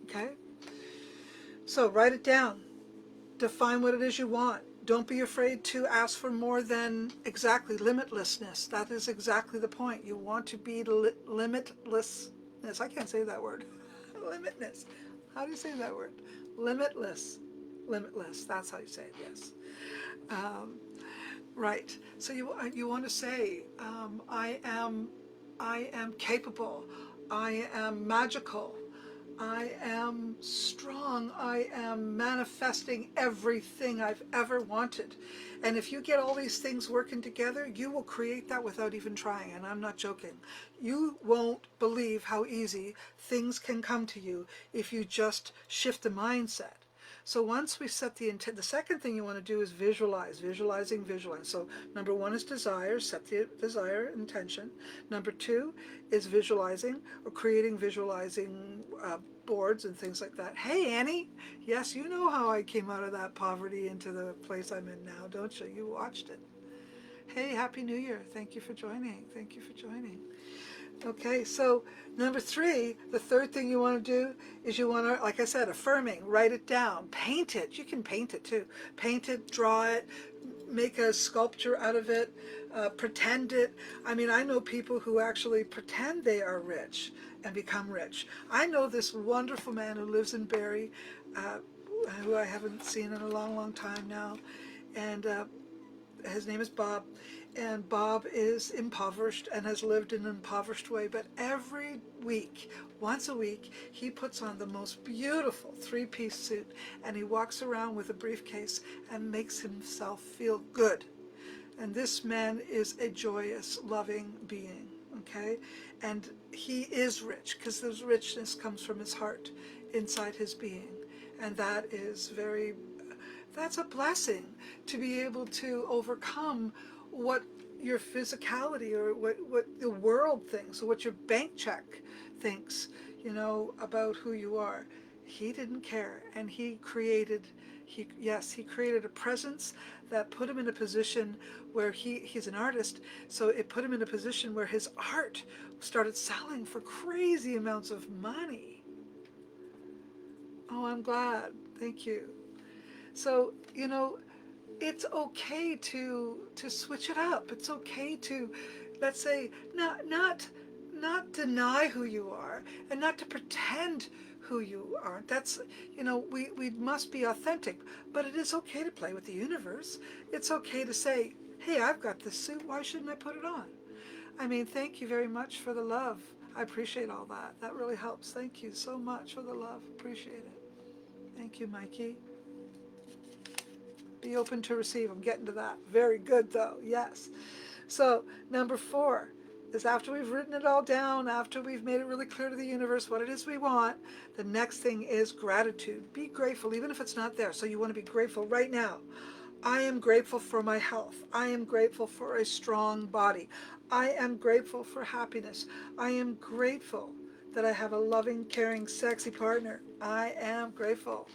Okay? So write it down. Define what it is you want. Don't be afraid to ask for more than exactly limitlessness. That is exactly the point. You want to be limitlessness. I can't say that word. Limitless. How do you say that word? Limitless. Limitless. That's how you say it, yes. Right. So you want to say, I am capable. I am magical. I am strong. I am manifesting everything I've ever wanted. And if you get all these things working together, you will create that without even trying. And I'm not joking. You won't believe how easy things can come to you if you just shift the mindset. So once we set the intent, the second thing you want to do is visualize, visualizing, visualize. So number one is desire, set the desire intention. Number two is visualizing or creating visualizing boards and things like that. Hey, Annie, yes, you know how I came out of that poverty into the place I'm in now, don't you? You watched it. Hey, Happy New Year. Thank you for joining. Thank you for joining. Okay, so number three, the third thing you want to do is you want to, like I said, affirming, write it down, paint it. You can paint it too. Paint it, draw it, make a sculpture out of it, pretend it. I mean, I know people who actually pretend they are rich and become rich. I know this wonderful man who lives in Barrie, who I haven't seen in a long, long time now, and his name is Bob, and Bob is impoverished and has lived in an impoverished way, but every week, once a week, he puts on the most beautiful three-piece suit and he walks around with a briefcase and makes himself feel good. And this man is a joyous, loving being, okay? And he is rich because this richness comes from his heart inside his being. And that is that's a blessing to be able to overcome what your physicality or what the world thinks or what your bank check thinks, about who you are. He didn't care, and he created a presence that put him in a position where he's an artist, so it put him in a position where his art started selling for crazy amounts of money. Oh, I'm glad. Thank you. So, it's okay to switch it up. It's okay to, let's say, not deny who you are and not to pretend who you aren't. That's, we must be authentic, but it is okay to play with the universe. It's okay to say, hey, I've got this suit. Why shouldn't I put it on? I mean, thank you very much for the love. I appreciate all that. That really helps. Thank you so much for the love. Appreciate it. Thank you, Mikey. Be open to receive. I'm getting to that. Very good, though. Yes. So number 4 is after we've written it all down, after we've made it really clear to the universe what it is we want, the next thing is gratitude. Be grateful, even if it's not there. So you want to be grateful right now. I am grateful for my health. I am grateful for a strong body. I am grateful for happiness. I am grateful that I have a loving, caring, sexy partner. I am grateful.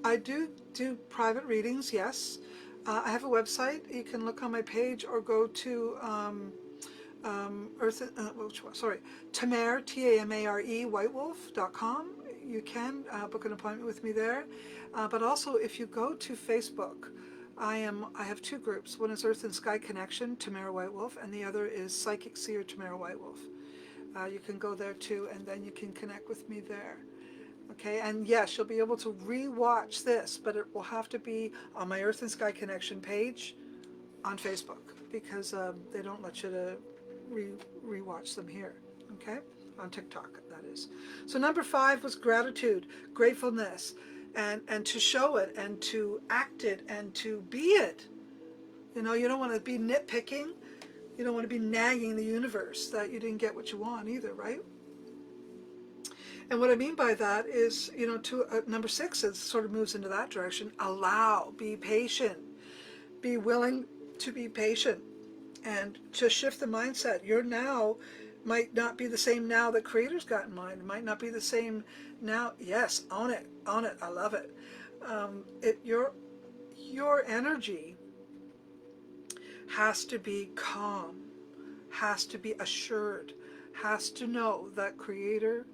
I do private readings, yes. I have a website. You can look on my page or go to Tamare, Tamare, whitewolf.com. You can book an appointment with me there. But also, if you go to Facebook, I have 2 groups. One is Earth and Sky Connection, Tamara Whitewolf, and the other is Psychic Seer, Tamara Whitewolf. You can go there too, and then you can connect with me there. Okay, and yes, you'll be able to re-watch this, but it will have to be on my Earth and Sky Connection page on Facebook, because they don't let you to re-watch them here. Okay, on TikTok, that is. So number 5 was gratitude, gratefulness, and to show it and to act it and to be it. You know, you don't want to be nitpicking. You don't want to be nagging the universe that you didn't get what you want either, right? And what I mean by that is, you know, number 6 is sort of moves into that direction. Allow, be patient, be willing to be patient, and to shift the mindset. Your now might not be the same now that Creator's got in mind. It might not be the same now. Yes, own it, own it. I love it. Your energy has to be calm, has to be assured, has to know that Creator,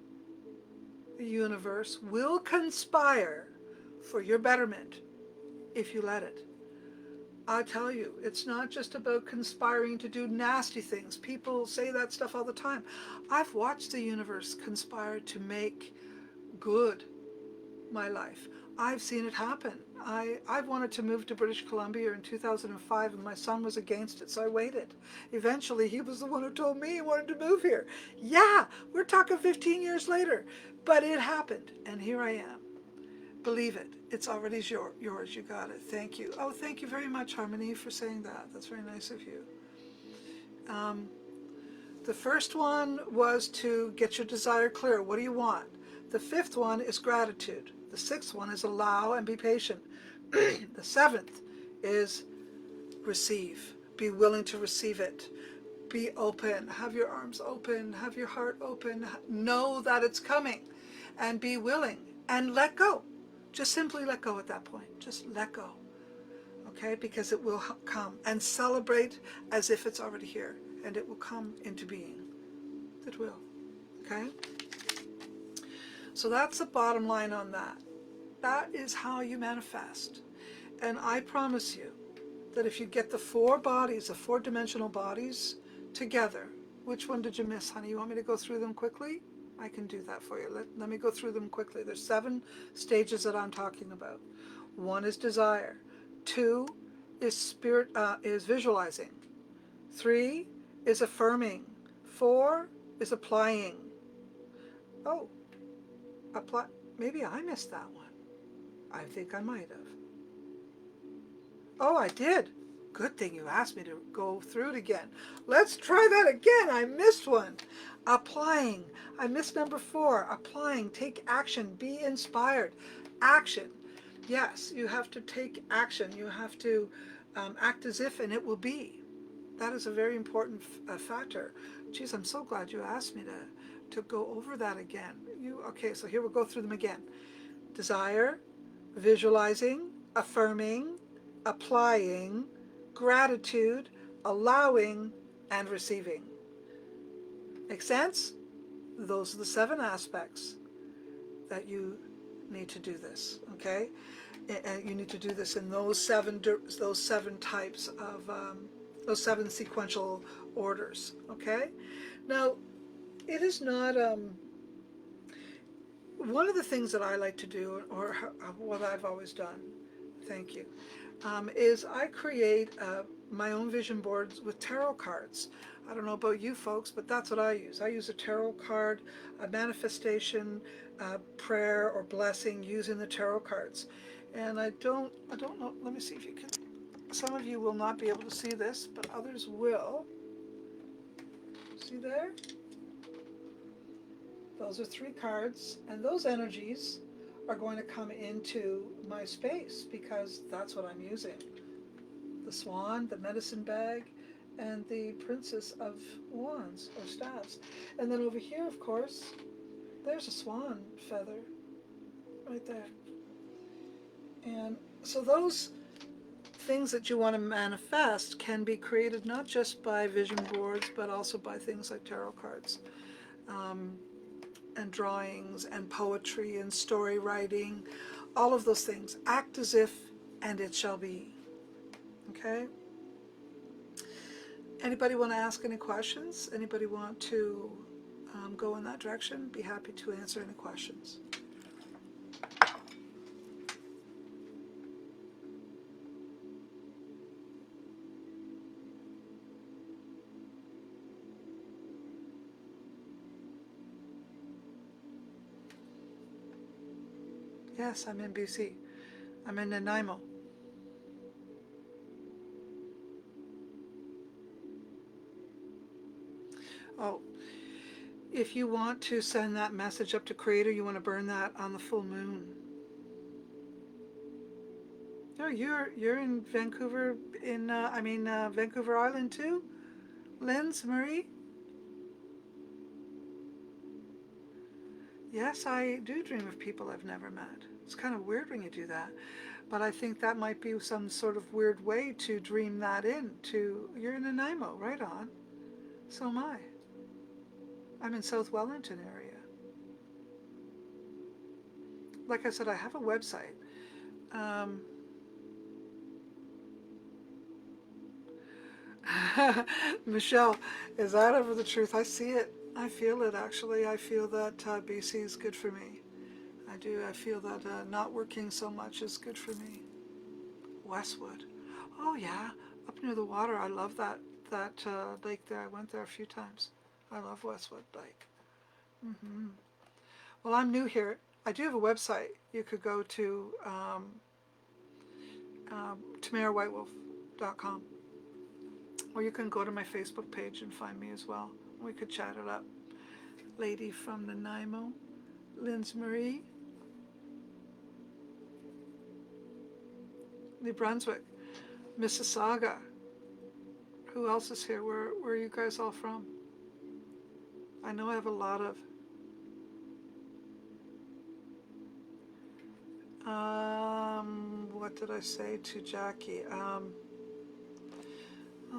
the universe, will conspire for your betterment if you let it. I tell you, it's not just about conspiring to do nasty things. People say that stuff all the time. I've watched the universe conspire to make good my life. I've seen it happen. I wanted to move to British Columbia in 2005, and my son was against it, so I waited. Eventually, he was the one who told me he wanted to move here. Yeah, we're talking 15 years later, but it happened, and here I am. Believe it. It's already yours. You got it. Thank you. Oh, thank you very much, Harmony, for saying that. That's very nice of you. The first one was to get your desire clear. What do you want? The 5th one is gratitude. The 6th one is allow and be patient. The 7th is receive. Be willing to receive it. Be open. Have your arms open. Have your heart open. Know that it's coming. And be willing. And let go. Just simply let go at that point. Just let go. Okay? Because it will come. And celebrate as if it's already here. And it will come into being. It will. Okay? So that's the bottom line on that. That is how you manifest. And I promise you that if you get the 4 bodies, the 4-dimensional bodies together, which one did you miss, honey? You want me to go through them quickly? I can do that for you. Let me go through them quickly. There's 7 stages that I'm talking about. 1 is desire. 2 is is visualizing. 3 is affirming. 4 is applying. Oh, apply. Maybe I missed that one. I think I might have. Oh, I did. Good thing you asked me to go through it again. Let's try that again. I missed one. Applying. I missed number 4. Applying. Take action. Be inspired. Action. Yes, you have to take action. You have to act as if, and it will be. That is a very important factor. Geez, I'm so glad you asked me to go over that again. Okay, so here we'll go through them again. Desire, visualizing, affirming, applying, gratitude, allowing, and receiving. Make sense? Those are the 7 aspects that you need to do this, okay? And you need to do this in those 7 types of, those 7 sequential orders, okay? Now, it is not, one of the things that I like to do, or what I've always done, thank you, is I create my own vision boards with tarot cards. I don't know about you folks, but that's what I use. I use a tarot card, a manifestation, prayer or blessing using the tarot cards. And I don't know, let me see if you can, some of you will not be able to see this, but others will. See there? Those are 3 cards, and those energies are going to come into my space because that's what I'm using. The swan, the medicine bag, and the Princess of Wands, or Staffs. And then over here, of course, there's a swan feather right there. And so those things that you want to manifest can be created not just by vision boards, but also by things like tarot cards, and drawings, and poetry, and story writing, all of those things. Act as if, and it shall be. Okay? Anybody want to ask any questions? Anybody want to go in that direction? Be happy to answer any questions. Yes, I'm in BC. I'm in Nanaimo. Oh, if you want to send that message up to Creator, you want to burn that on the full moon. No, you're in Vancouver, in Vancouver Island too, Linz Marie. Yes, I do dream of people I've never met. It's kind of weird when you do that, but I think that might be some sort of weird way to dream that in. To you're in Nanaimo, right on. So am I. I'm in South Wellington area. Like I said, I have a website. Um, Michelle, is that ever the truth? I see it. I feel it, actually. I feel that BC is good for me. I do. I feel that not working so much is good for me. Westwood. Oh, yeah. Up near the water. I love that lake there. I went there a few times. I love Westwood Lake. Hmm. Well, I'm new here. I do have a website. You could go to tamarewhitewolf.com. Or you can go to my Facebook page and find me as well. We could chat it up. Lady from Nanaimo, Linz Marie, New Brunswick, Mississauga. Who else is here? Where are you guys all from? I know I have a lot of... what did I say to Jackie? Let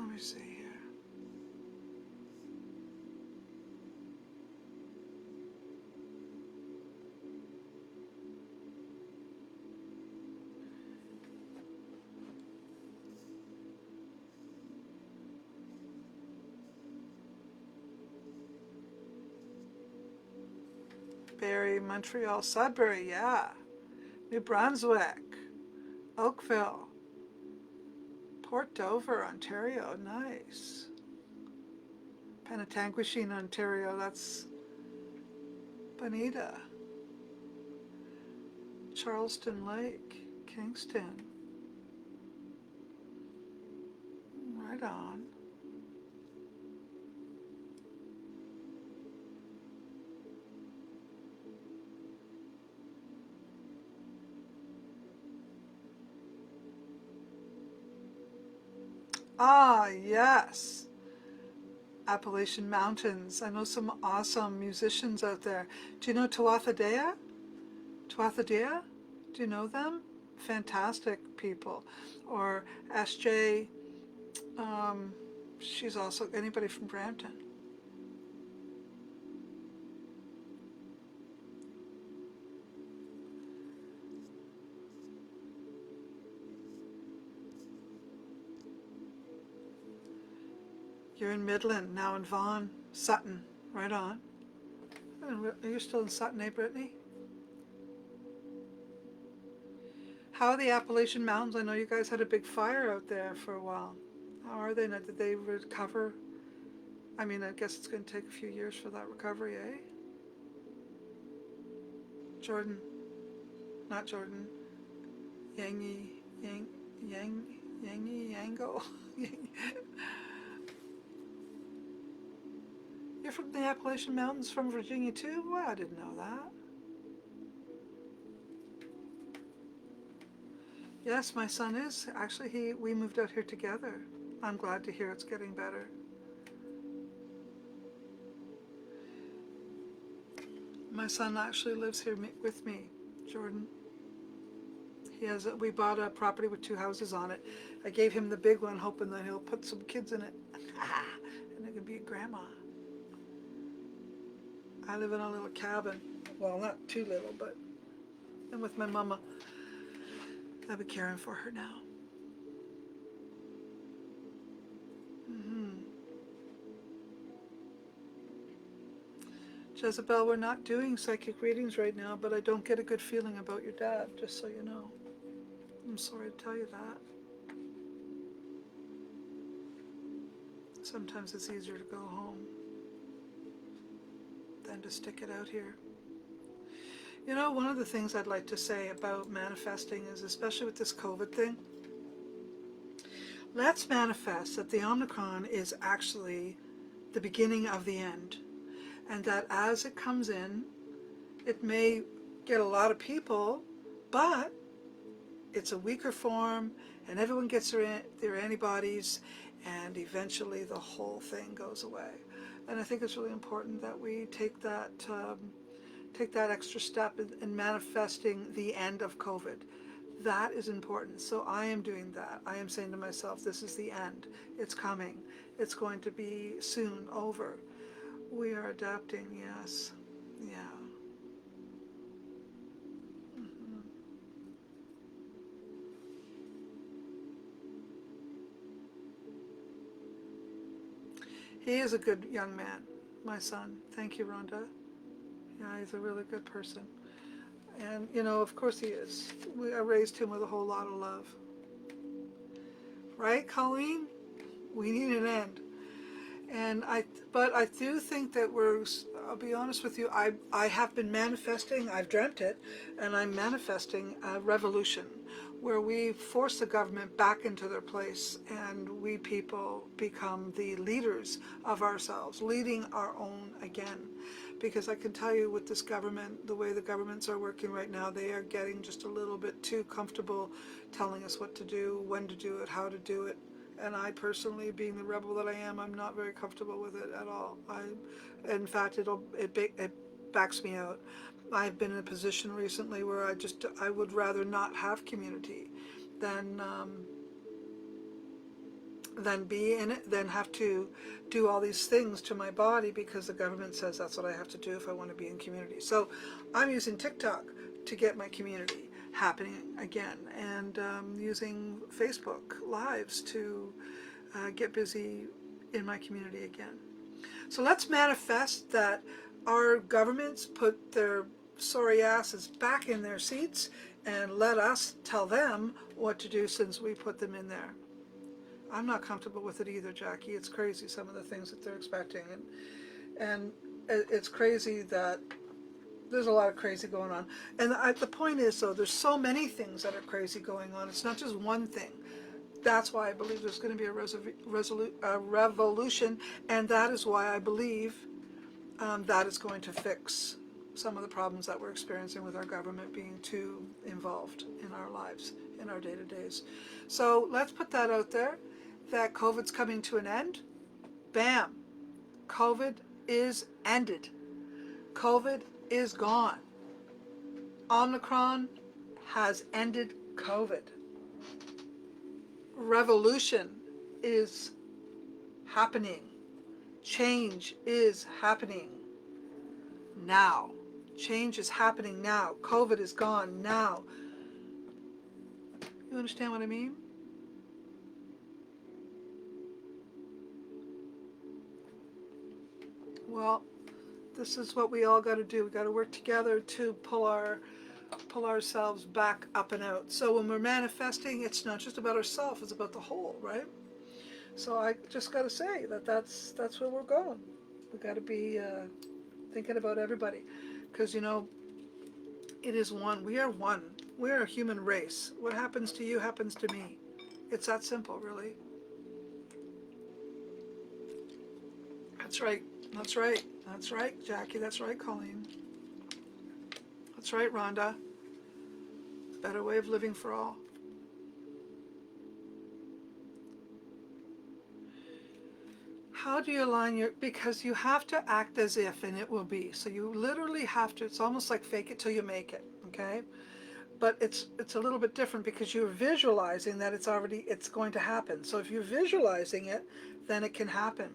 me see here. Barrie, Montreal, Sudbury, yeah. New Brunswick, Oakville, Port Dover, Ontario, nice. Penetanguishene, Ontario, that's Bonita. Charleston Lake, Kingston. Right on. Ah, yes. Appalachian Mountains. I know some awesome musicians out there. Do you know Tuatha Dea? Tuatha Dea? Do you know them? Fantastic people. Or SJ, she's also, anybody from Brampton? You're in Midland, now in Vaughan, Sutton, right on. Are you still in Sutton, eh, Brittany? How are the Appalachian Mountains? I know you guys had a big fire out there for a while. How are they now? Did they recover? I mean, I guess it's going to take a few years for that recovery, eh? Jordan, not Jordan. Yango. You're from the Appalachian Mountains from Virginia too? Well, I didn't know that. Yes, my son is. Actually, we moved out here together. I'm glad to hear it's getting better. My son actually lives here with me, Jordan. We bought a property with 2 houses on it. I gave him the big one, hoping that he'll put some kids in it. And it could be a grandma. I live in a little cabin. Well, not too little, but I'm with my mama. I'll be caring for her now. Jezebel, we're not doing psychic readings right now, but I don't get a good feeling about your dad, just so you know. I'm sorry to tell you that. Sometimes it's easier to go home than to stick it out here. You know, one of the things I'd like to say about manifesting is, especially with this COVID thing, let's manifest that the Omicron is actually the beginning of the end, and that as it comes in, it may get a lot of people, but it's a weaker form, and everyone gets their antibodies, and eventually the whole thing goes away. And I think it's really important that we take that extra step in manifesting the end of COVID. That is important. So I am doing that. I am saying to myself, this is the end. It's coming. It's going to be soon over. We are adapting, yes. Yeah. Mm-hmm. He is a good young man, my son. Thank you, Rhonda. Yeah, he's a really good person. And, you know, of course he is. I raised him with a whole lot of love. Right, Colleen? We need an end. But I do think that I'll be honest with you, I have been manifesting, I've dreamt it, and I'm manifesting a revolution where we force the government back into their place and we people become the leaders of ourselves, leading our own again. Because I can tell you with this government, the way the governments are working right now, they are getting just a little bit too comfortable telling us what to do, when to do it, how to do it. And I personally, being the rebel that I am, I'm not very comfortable with it at all. In fact, it backs me out. I've been in a position recently where I would rather not have community than be in it, than have to do all these things to my body because the government says that's what I have to do if I want to be in community. So I'm using TikTok to get my community happening again, and using Facebook Lives to get busy in my community again. So let's manifest that our governments put their sorry asses back in their seats and let us tell them what to do since we put them in there. I'm not comfortable with it either, Jackie. It's crazy, some of the things that they're expecting. And it's crazy that there's a lot of crazy going on. And the point is, though, there's so many things that are crazy going on. It's not just one thing. That's why I believe there's going to be a revolution, and that is why I believe that is going to fix some of the problems that we're experiencing with our government being too involved in our lives, in our day-to-days. So let's put that out there, that COVID's coming to an end. Bam! COVID is ended. COVID is gone. Omicron has ended COVID. Revolution is happening. Change is happening now. Change is happening now. COVID is gone now. You understand what I mean? Well, this is what we all got to do. We got to work together to pull ourselves back up and out. So when we're manifesting, it's not just about ourselves, it's about the whole, right? So I just got to say that's where we're going. We got to be thinking about everybody, because, you know, it is one. We are one. We are a human race. What happens to you happens to me. It's that simple, really. That's right. That's right. That's right, Jackie. That's right, Colleen. That's right, Rhonda. Better way of living for all. How do you align because you have to act as if, and it will be. So you literally have to, it's almost like fake it till you make it, okay? But it's a little bit different because you're visualizing that it's going to happen. So if you're visualizing it, then it can happen.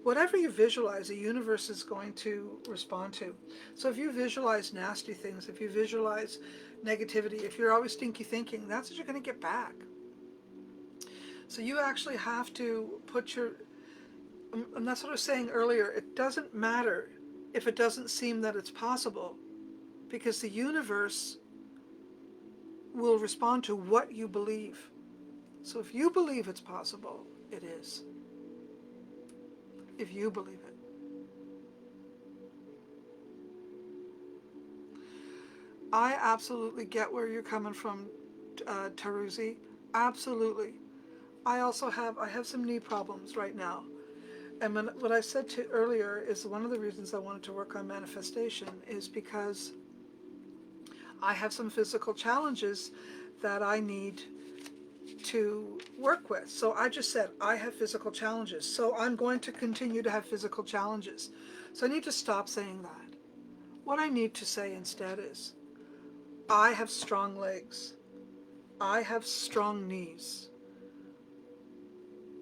Whatever you visualize, the universe is going to respond to. So if you visualize nasty things, if you visualize negativity, if you're always stinky thinking, that's what you're going to get back. So you actually have to put and that's what I was saying earlier, it doesn't matter if it doesn't seem that it's possible, because the universe will respond to what you believe. So if you believe it's possible, it is. If you believe it. I absolutely get where you're coming from, Taruzi. Absolutely. I have some knee problems right now. And what I said to earlier is one of the reasons I wanted to work on manifestation is because I have some physical challenges that I need to work with. So I just said, I have physical challenges. So I'm going to continue to have physical challenges. So I need to stop saying that. What I need to say instead is, I have strong legs. I have strong knees.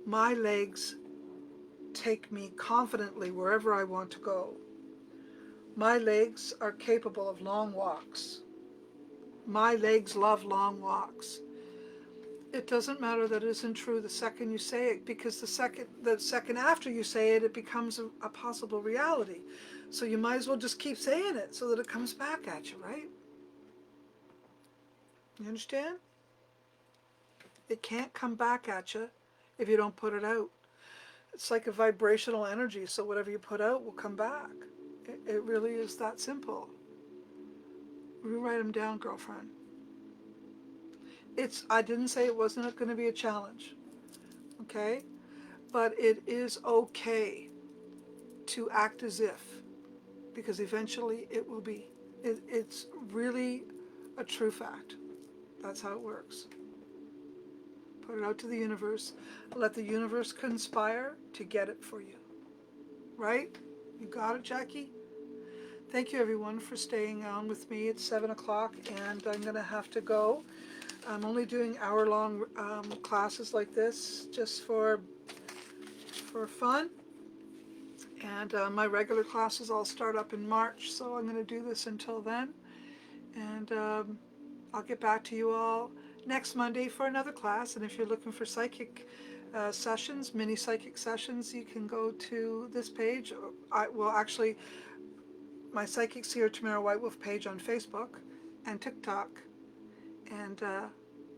My legs take me confidently wherever I want to go. My legs are capable of long walks. My legs love long walks. It doesn't matter that it isn't true the second you say it, because the second after you say it, it becomes a possible reality. So you might as well just keep saying it so that it comes back at you, right? You understand? It can't come back at you if you don't put it out. It's like a vibrational energy, so whatever you put out will come back. It really is that simple. Rewrite them down, girlfriend. I didn't say it wasn't going to be a challenge, okay? But it is okay to act as if, because eventually it will be. It's really a true fact. That's how it works. Put it out to the universe. Let the universe conspire to get it for you. Right? You got it, Jackie? Thank you, everyone, for staying on with me. It's 7 o'clock, and I'm going to have to go. I'm only doing hour-long classes like this just for fun. And my regular classes all start up in March, so I'm going to do this until then. And I'll get back to you all next Monday for another class. And if you're looking for psychic sessions, mini psychic sessions, you can go to this page. Actually, my Psychic Seer Tamare White Wolf page on Facebook and TikTok. And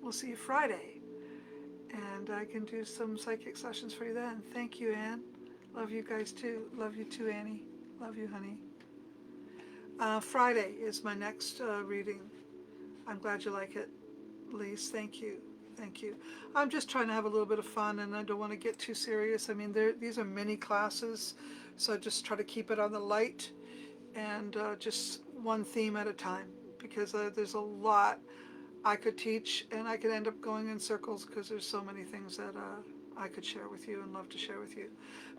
we'll see you Friday. And I can do some psychic sessions for you then. Thank you, Anne. Love you guys too. Love you too, Annie. Love you, honey. Friday is my next reading. I'm glad you like it, Lise. Thank you. Thank you. I'm just trying to have a little bit of fun, and I don't want to get too serious. I mean, these are mini classes, so I just try to keep it on the light and just one theme at a time, because there's a lot I could teach, and I could end up going in circles because there's so many things that I could share with you and love to share with you.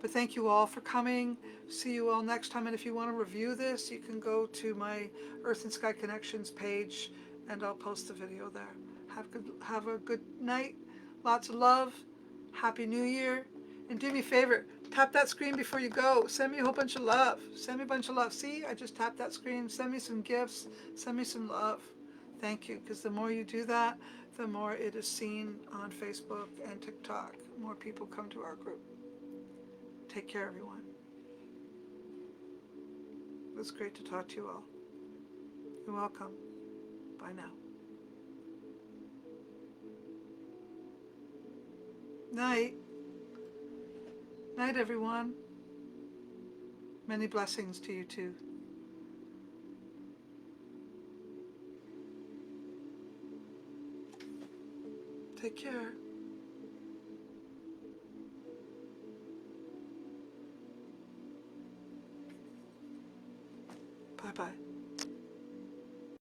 But thank you all for coming. See you all next time. And if you want to review this, you can go to my Earth and Sky Connections page, and I'll post the video there. Have a good night. Lots of love. Happy New Year. And do me a favor, tap that screen before you go. Send me a whole bunch of love. Send me a bunch of love. See, I just tapped that screen. Send me some gifts. Send me some love. Thank you, because the more you do that, the more it is seen on Facebook and TikTok. More people come to our group. Take care, everyone. It was great to talk to you all. You're welcome. Bye now. Night. Night, everyone. Many blessings to you too. Take care. Bye-bye.